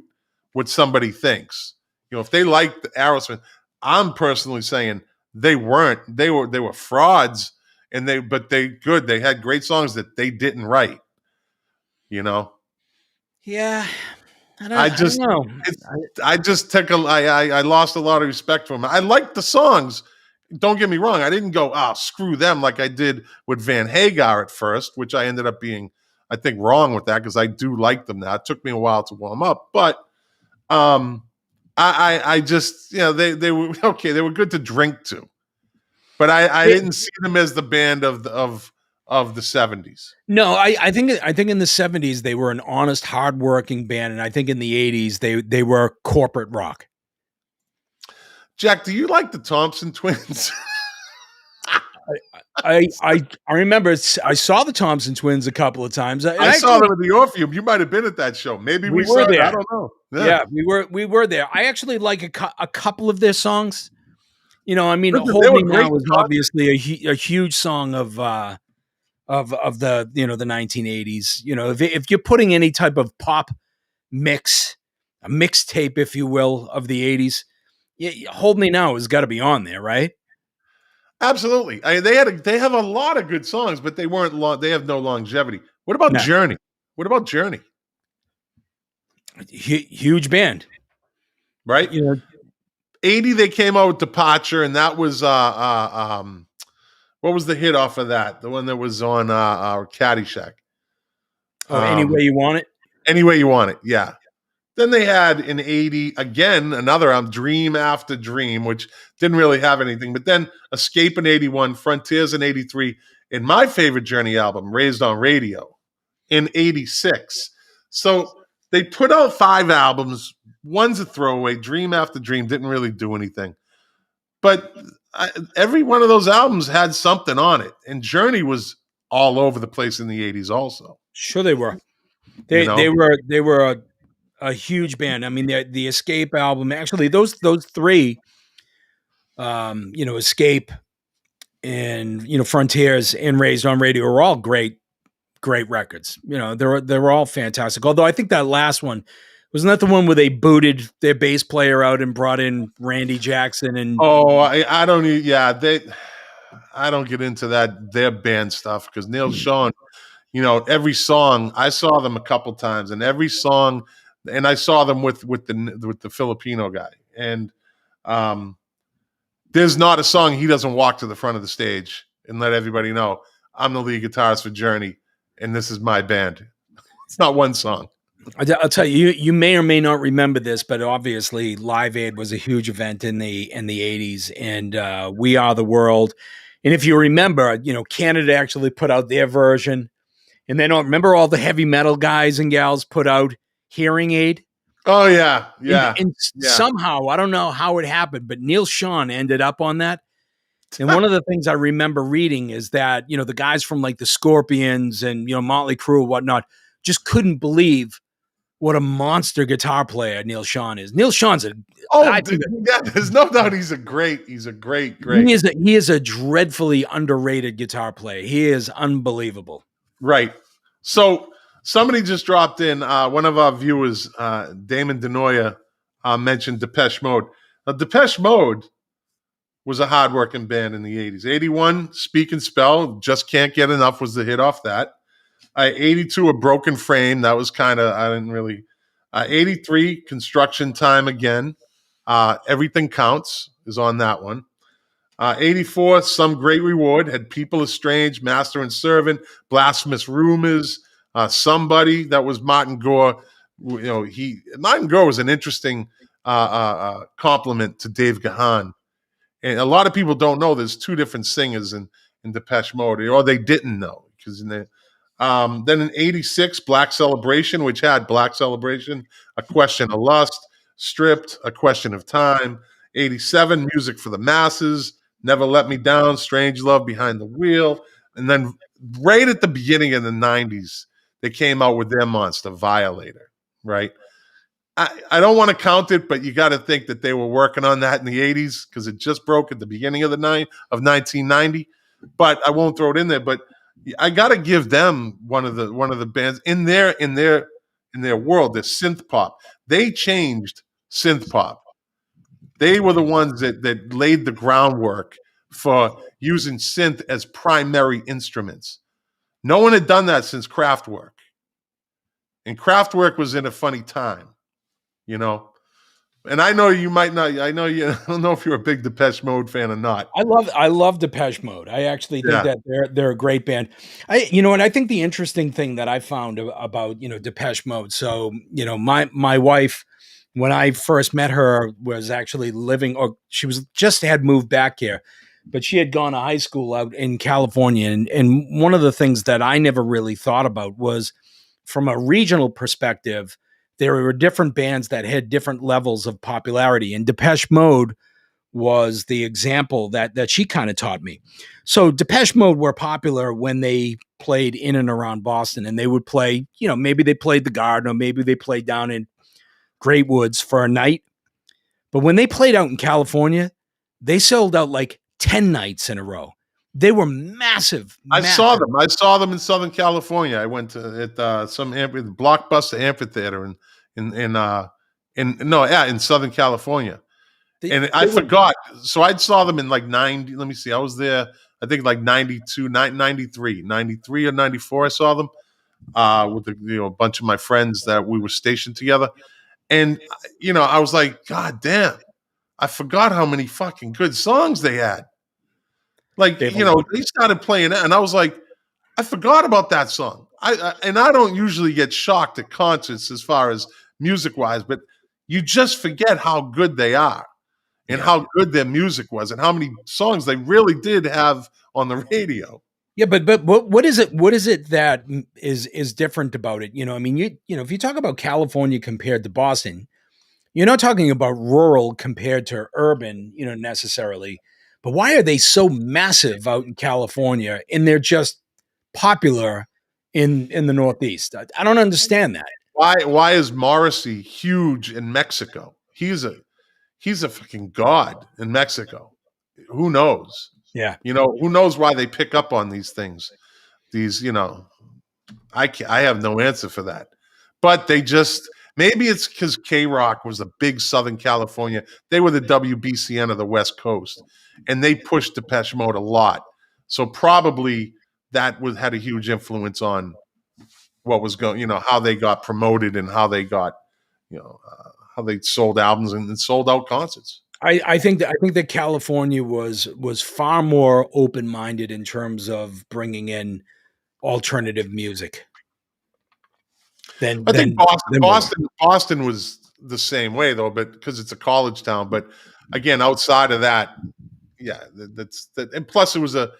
what somebody thinks. You know, if they liked Aerosmith, I'm personally saying they weren't. They were frauds, but they good. They had great songs that they didn't write. You know? Yeah. I don't know. I lost a lot of respect for them. I liked the songs. Don't get me wrong. I didn't go, screw them like I did with Van Hagar at first, which I ended up being, I think, wrong with that because I do like them now. It took me a while to warm up, but I just, they were okay. They were good to drink to, but I didn't see them as the band of the 70s. No, I think in the 70s they were an honest, hardworking band, and I think in the 80s they were corporate rock. Jack, do you like the Thompson Twins? I remember I saw the Thompson Twins a couple of times. I saw them at the Orpheum. You might have been at that show. Maybe we were there. I don't know. Yeah, we were there. I actually like a couple of their songs. You know, I mean, "Hold Me Now" was obviously a huge song of the the 1980s. You know, if you're putting any type of pop mix, a mixtape, if you will, of the 80s, "Hold Me Now" has got to be on there, right? Absolutely. They have a lot of good songs, but they weren't long. They have no longevity. What about Journey? What about Journey? Huge band, right? You know, 80 they came out with Departure, and that was what was the hit off of that? The one that was on Caddyshack. Any Way You Want It. Any Way You Want It. Yeah. Then they had in 80 again another Dream After Dream, which didn't really have anything. But then Escape in 81, Frontiers in 83, and my favorite Journey album, Raised on Radio, in 86. So they put out 5 albums. One's a throwaway. Dream After Dream didn't really do anything. But every one of those albums had something on it. And Journey was all over the place in the 80s also. Sure they were. They were a huge band. I mean, the Escape album, actually, those 3, Escape and, Frontiers and Raised on Radio are all great records. You know, they were all fantastic. Although I think that last one, wasn't that the one where they booted their bass player out and brought in Randy Jackson? And I don't get into their band stuff because Neil Sean, every song, I saw them a couple times, and every song, and I saw them with the Filipino guy, and there's not a song he doesn't walk to the front of the stage and let everybody know, I'm the lead guitarist for Journey, and this is my band. It's not one song. I'll tell you, you may or may not remember this, but obviously Live Aid was a huge event in the 80s, and We Are the World. And if you remember, Canada actually put out their version, and then remember all the heavy metal guys and gals put out Hearing Aid. Oh yeah. And somehow, I don't know how it happened, but Neil Sean ended up on that. And one of the things I remember reading is that, the guys from like the Scorpions and, Motley Crue and whatnot just couldn't believe what a monster guitar player Neil Sean is. Neil Sean's there's no doubt he's a great. He is a dreadfully underrated guitar player. He is unbelievable. Right. So somebody just dropped in. One of our viewers, Damon Denoya, mentioned Depeche Mode. Now, Depeche Mode was a hardworking band in the 80s. 81, Speak and Spell, Just Can't Get Enough was the hit off that. 82, A Broken Frame. That was kind of, I didn't really. 83, Construction Time Again. Everything Counts is on that one. 84, Some Great Reward, had People Estranged, Master and Servant, Blasphemous Rumors, Somebody. That was Martin Gore. Martin Gore was an interesting compliment to Dave Gahan. And a lot of people don't know there's two different singers in Depeche Mode, or they didn't know. Because then in 86, Black Celebration, which had Black Celebration, A Question of Lust, Stripped, A Question of Time. 87, Music for the Masses, Never Let Me Down, Strange Love, Behind the Wheel. And then right at the beginning of the 90s, they came out with their monster, Violator, right? I don't want to count it, but you got to think that they were working on that in the 80s because it just broke at the beginning of 1990. But I won't throw it in there. But I got to give them one of the bands in their world, the synth pop. They changed synth pop. They were the ones that laid the groundwork for using synth as primary instruments. No one had done that since Kraftwerk. And Kraftwerk was in a funny time, you know. And I know you might not. I don't know if you're a big Depeche Mode fan or not. I love Depeche Mode. I actually think that they're a great band. And I think the interesting thing that I found about Depeche Mode. So my wife, when I first met her, was actually living, or she was just had moved back here, but she had gone to high school out in California. And one of the things that I never really thought about was, from a regional perspective, there were different bands that had different levels of popularity, and Depeche Mode was the example that she kind of taught me. So Depeche Mode were popular when they played in and around Boston, and they would play, maybe they played the Garden, or maybe they played down in Great Woods for a night. But when they played out in California, they sold out like 10 nights in a row. They were massive. I saw them. I saw them in Southern California. I went to some Blockbuster amphitheater in Southern California. I forgot. So I saw them in like 90. Let me see. I was there, I think like 92, 93 or 94. I saw them with a bunch of my friends that we were stationed together. And, I was like, God damn, I forgot how many fucking good songs they had. Like, they started playing it, and I was like, I forgot about that song. I don't usually get shocked at concerts as far as music-wise, but you just forget how good they are and how good their music was and how many songs they really did have on the radio. Yeah, but what is it? What is it that is different about it? If you talk about California compared to Boston, you're not talking about rural compared to urban, necessarily. But why are they so massive out in California and they're just popular in the Northeast? I don't understand that. Why is Morrissey huge in Mexico? He's a fucking god in Mexico. Who knows? Yeah. Who knows why they pick up on these things? I have no answer for that. But they just, maybe it's because K-Rock was a big Southern California. They were the WBCN of the West Coast, and they pushed Depeche Mode a lot. So probably that had a huge influence on what was going, how they got promoted and how they got, how they sold albums and sold out concerts. I think that California was far more open-minded in terms of bringing in alternative music. I think Boston was the same way though, but because it's a college town. But again, outside of that, yeah, and plus it's a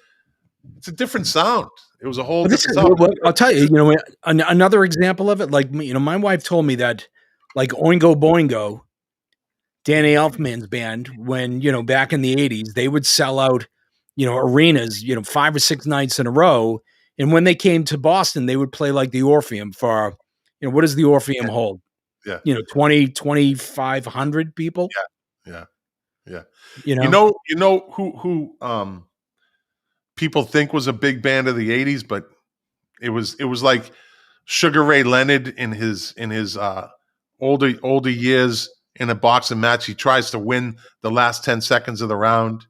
different sound. It was a whole different sound. Well, I'll tell you, another example of it, like, my wife told me that, like, Oingo Boingo, Danny Elfman's band, when, back in the 80s, they would sell out, arenas, 5 or 6 nights in a row. And when they came to Boston, they would play like the Orpheum for, what does the Orpheum hold? Yeah. 2,500 people. Yeah. Who people think was a big band of the 80s, but It was like Sugar Ray Leonard in his older years in a boxing match. He tries to win the last 10 seconds of the round,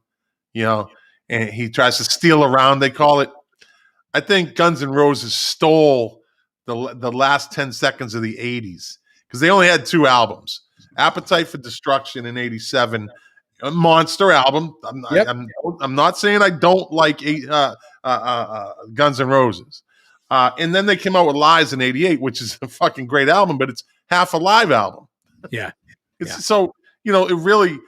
you know, and he tries to steal a round, they call it. I think Guns N' Roses stole the last 10 seconds of the 80s because they only had 2 albums. Appetite for Destruction in 87, a monster album. Yep. I'm not saying I don't like Guns N' Roses. And then they came out with Lies in 88, which is a fucking great album, but it's half a live album. Yeah. So, it really,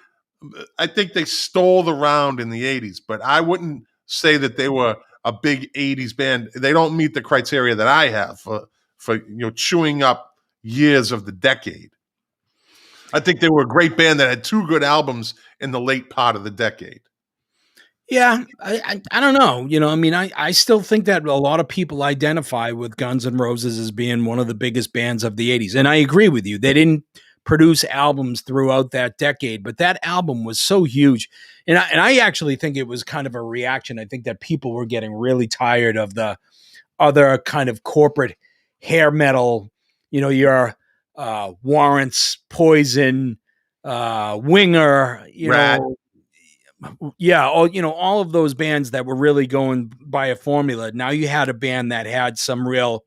I think they stole the round in the 80s, but I wouldn't say that they were a big 80s band. They don't meet the criteria that I have for chewing up years of the decade. I think they were a great band that had 2 good albums in the late part of the decade. Yeah, I don't know. I still think that a lot of people identify with Guns N' Roses as being one of the biggest bands of the 80s. And I agree with you. They didn't produce albums throughout that decade, but that album was so huge. And I actually think it was kind of a reaction. I think that people were getting really tired of the other kind of corporate hair metal, your Warrants, Poison, Winger, Rat. yeah, all of those bands that were really going by a formula. Now you had a band that had some real,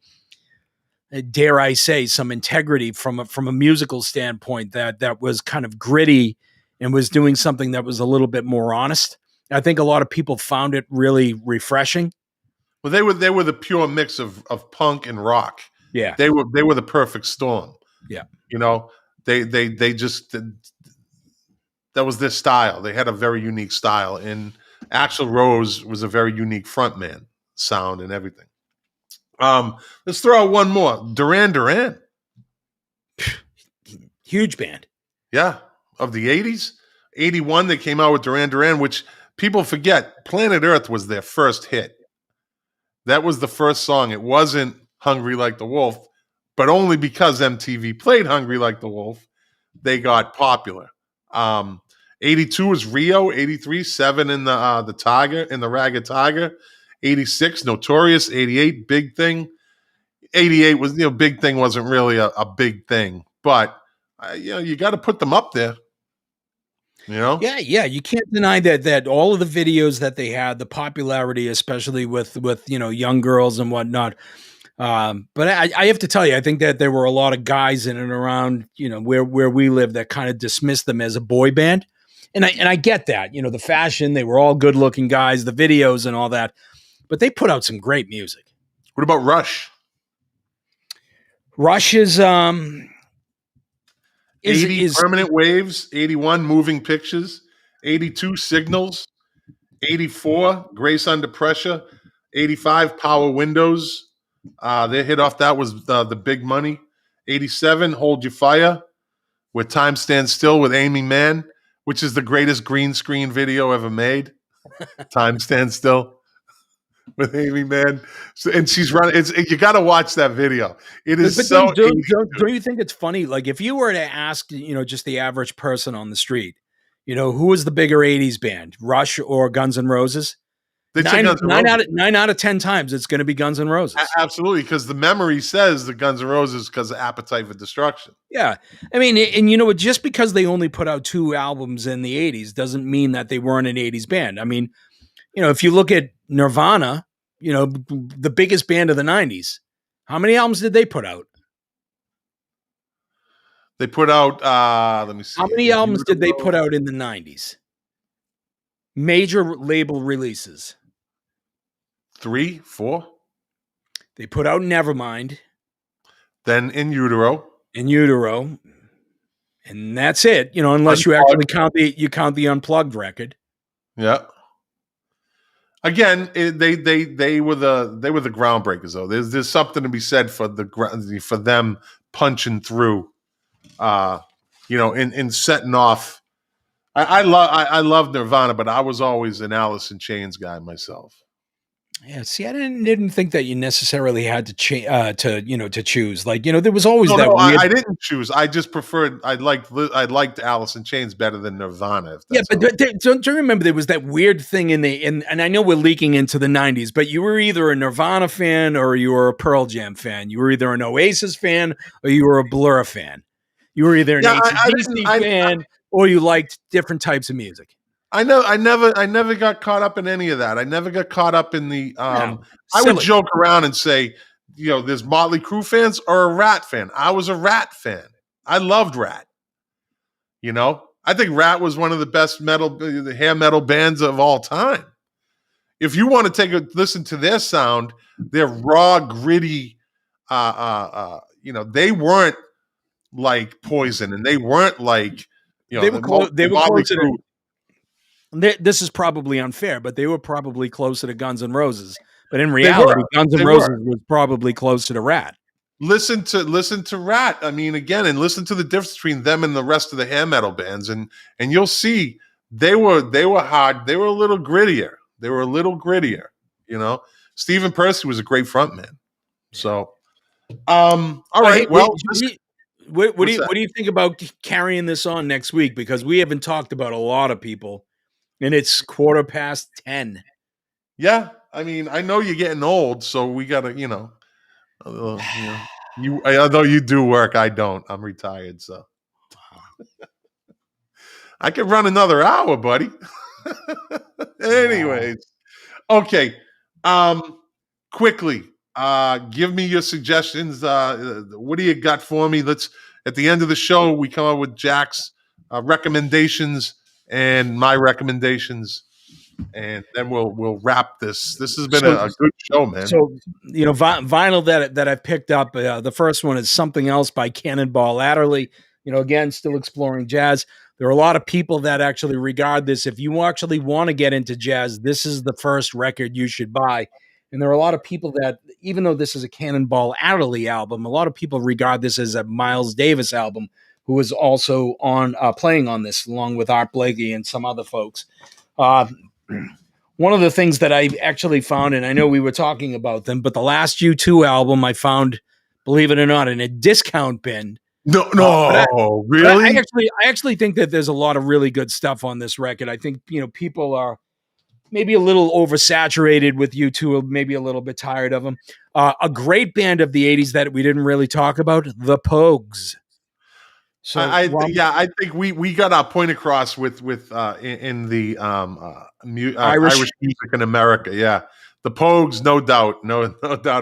dare I say, some integrity from a musical standpoint that was kind of gritty and was doing something that was a little bit more honest. I think a lot of people found it really refreshing. Well, they were the pure mix of punk and rock. Yeah, they were the perfect storm. Yeah, they just, that was their style. They had a very unique style, and Axl Rose was a very unique frontman sound and everything. Let's throw out one more. Duran Duran. Huge band. Yeah, of the 80s. 81, they came out with Duran Duran, which people forget. Planet Earth was their first hit. That was the first song. It wasn't Hungry Like the Wolf, but only because MTV played Hungry Like the Wolf, they got popular. 82 was Rio. 83, 7 in the Tiger, in the Ragged Tiger. 86, Notorious. 88, Big Thing. 88 was, Big Thing wasn't really a big thing, but you got to put them up there. Yeah, you can't deny that all of the videos that they had, the popularity, especially with young girls and whatnot. But I have to tell you, I think that there were a lot of guys in and around where we live that kind of dismissed them as a boy band, and I get that. The fashion, they were all good looking guys, the videos and all that, but they put out some great music. What about Rush? Rush is 80 Permanent Waves, 81 Moving Pictures, 82 Signals, 84 Grace Under Pressure, 85 Power Windows. Their hit off that was the Big Money. 87 Hold Your Fire, with Time Stands Still with Amy Mann, which is the greatest green screen video ever made. Time Stands Still with Amy Mann, and she's running. You got to watch that video. It is but so. Don't you think it's funny? Like if you were to ask, just the average person on the street, who was the bigger '80s band, Rush or Guns N' Roses? Nine out of 10 times, it's going to be Guns N' Roses. Absolutely, because the memory says the Guns N' Roses because of Appetite for Destruction. Yeah, I mean, and just because they only put out 2 albums in the '80s doesn't mean that they weren't an '80s band. I mean, if you look at Nirvana, the biggest band of the '90s, how many albums did they put out? They put out, let me see. How many albums did they put out in the '90s? Major label releases. 3, 4. They put out Nevermind. Then In Utero. And that's it, unless you actually count the Unplugged record. Yeah. Again, they were the groundbreakers though. There's something to be said for them punching through, in setting off. I love Nirvana, but I was always an Alice in Chains guy myself. Yeah, see, I didn't think that you necessarily had to choose. Like, there was always No, that no, weird. I didn't choose. I just preferred. I liked Alice in Chains better than Nirvana. If Yeah, that's but how. don't you remember there was that weird thing and I know we're leaking into the '90s, but you were either a Nirvana fan or you were a Pearl Jam fan. You were either an Oasis fan or you were a Blur fan. You were either an Yeah, I didn't. AC/DC fan or you liked different types of music. I know. I never got caught up in any of that. I never got caught up in the. No, I would silly. joke around and say, there's Motley Crue fans or a Rat fan. I was a Rat fan. I loved Rat. I think Rat was one of the best the hair metal bands of all time. If you want to listen to their sound, they're raw, gritty. They weren't like Poison, and they weren't like They were close. They the were Motley closer to. Crue. This is probably unfair, but they were probably closer to Guns N' Roses. But in They reality, were. Guns N' They Roses were. was probably closer to Rat. Listen to Rat. I mean, again, and listen to the difference between them and the rest of the hair metal bands, and you'll see they were hard. They were a little grittier. Stephen Percy was a great frontman. So, all right. Hey, Well, what do that? you think about carrying this on next week? Because we haven't talked about a lot of people, and it's 10:15. Yeah, I mean, I know you're getting old, so we gotta, although you do work, I don't. I'm retired, so I could run another hour, buddy. Anyways, okay. Quickly, give me your suggestions. What do you got for me? Let's at the end of the show, we come up with Jack's recommendations and my recommendations, and then we'll wrap this. This has been a good show, man. So vinyl that I picked up. The first one is Something Else by Cannonball Adderley. Again, still exploring jazz. There are a lot of people that actually regard this. If you actually want to get into jazz, this is the first record you should buy. And there are a lot of people that, even though this is a Cannonball Adderley album, a lot of people regard this as a Miles Davis album, who is also on playing on this, along with Art Blakey and some other folks. One of the things that I actually found, and I know we were talking about them, but the last U2 album I found, believe it or not, in a discount bin. No, really? I actually think that there's a lot of really good stuff on this record. I think, people are maybe a little oversaturated with U2, maybe a little bit tired of them. A great band of the 80s that we didn't really talk about, the Pogues. So I think we got our point across with in the Irish music in America. Yeah, the Pogues, no doubt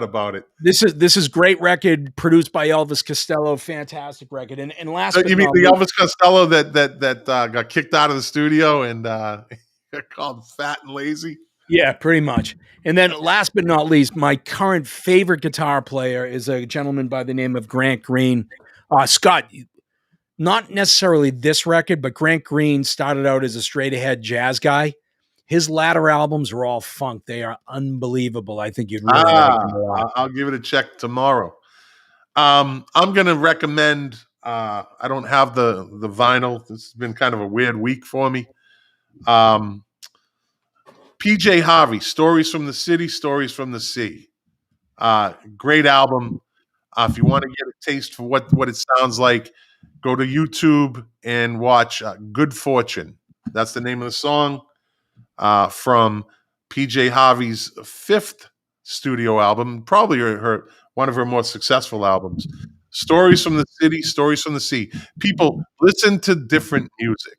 about it. This is great record produced by Elvis Costello, fantastic record. And last, so you mean the Elvis Costello that got kicked out of the studio and called fat and lazy? Yeah, pretty much. And then last but not least, my current favorite guitar player is a gentleman by the name of Grant Green. Scott. Not necessarily this record, but Grant Green started out as a straight ahead jazz guy. His latter albums are all funk. They are unbelievable. I think you'd really like them a lot. I'll give it a check tomorrow. I'm going to recommend, I don't have the vinyl. This has been kind of a weird week for me. PJ Harvey, Stories from the City, Stories from the Sea. Great album. If you want to get a taste for what it sounds like, go to YouTube and watch Good Fortune. That's the name of the song from PJ Harvey's 5th studio album, probably one of her more successful albums. Stories from the City, Stories from the Sea. People, listen to different music.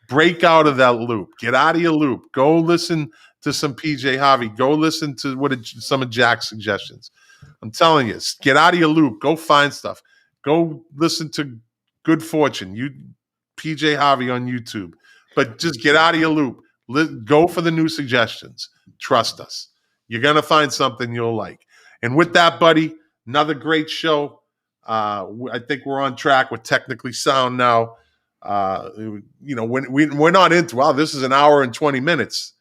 Break out of that loop. Get out of your loop. Go listen to some PJ Harvey. Go listen to some of Jack's suggestions. I'm telling you, get out of your loop. Go find stuff. Go listen to Good Fortune, PJ Harvey on YouTube. But just get out of your loop. Go for the new suggestions. Trust us. You're going to find something you'll like. And with that, buddy, another great show. I think we're on track. We're technically sound now. When we're not into, wow, this is an hour and 20 minutes.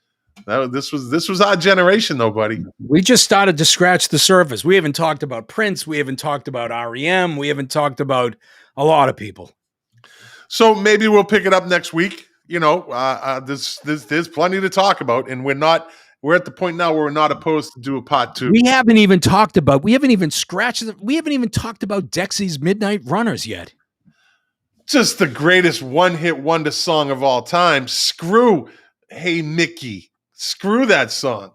This was our generation, though, buddy. We just started to scratch the surface. We haven't talked about Prince. We haven't talked about REM. We haven't talked about a lot of people. So maybe we'll pick it up next week. There's plenty to talk about, and we're not we're at the point now where we're not opposed to do a part 2. We haven't even talked about Dexy's Midnight Runners yet. Just the greatest one-hit wonder song of all time. Screw Hey Mickey. Screw that song.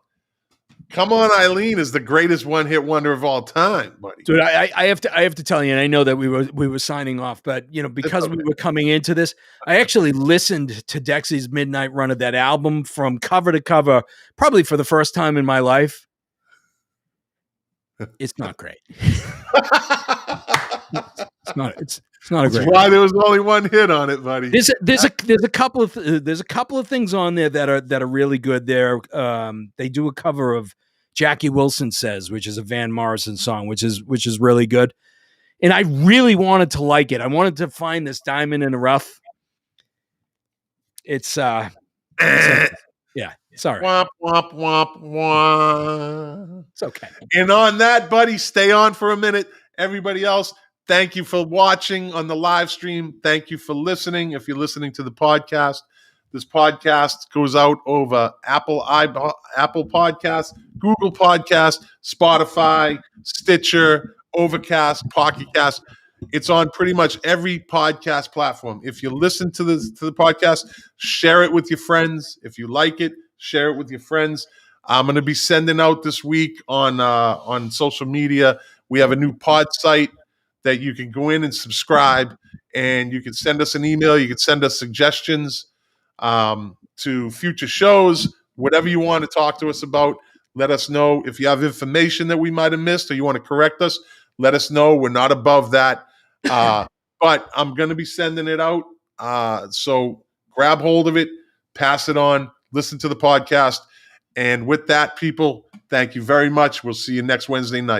Come On Eileen is the greatest one-hit wonder of all time, buddy. Dude, I have to tell you, and I know that we were signing off, but because we were coming into this, I actually listened to Dexy's Midnight Runner, that album from cover to cover, probably for the first time in my life. It's not great. It's not a That's great. why there was only one hit on it, buddy. There's a couple of things on there that are really good. There, they do a cover of Jackie Wilson Says, which is a Van Morrison song, which is really good. And I really wanted to like it. I wanted to find this diamond in the rough. It's yeah, sorry. Womp, womp, womp, womp. It's okay. And on that, buddy, stay on for a minute. Everybody else, thank you for watching on the live stream. Thank you for listening. If you're listening to the podcast, this podcast goes out over Apple Podcasts, Google Podcasts, Spotify, Stitcher, Overcast, Pocket Cast. It's on pretty much every podcast platform. If you listen to the podcast, share it with your friends. If you like it, share it with your friends. I'm going to be sending out this week on social media. We have a new pod site that you can go in and subscribe, and you can send us an email. You can send us suggestions to future shows, whatever you want to talk to us about. Let us know if you have information that we might have missed or you want to correct us. Let us know. We're not above that. But I'm going to be sending it out. So grab hold of it, pass it on, listen to the podcast. And with that, people, thank you very much. We'll see you next Wednesday night.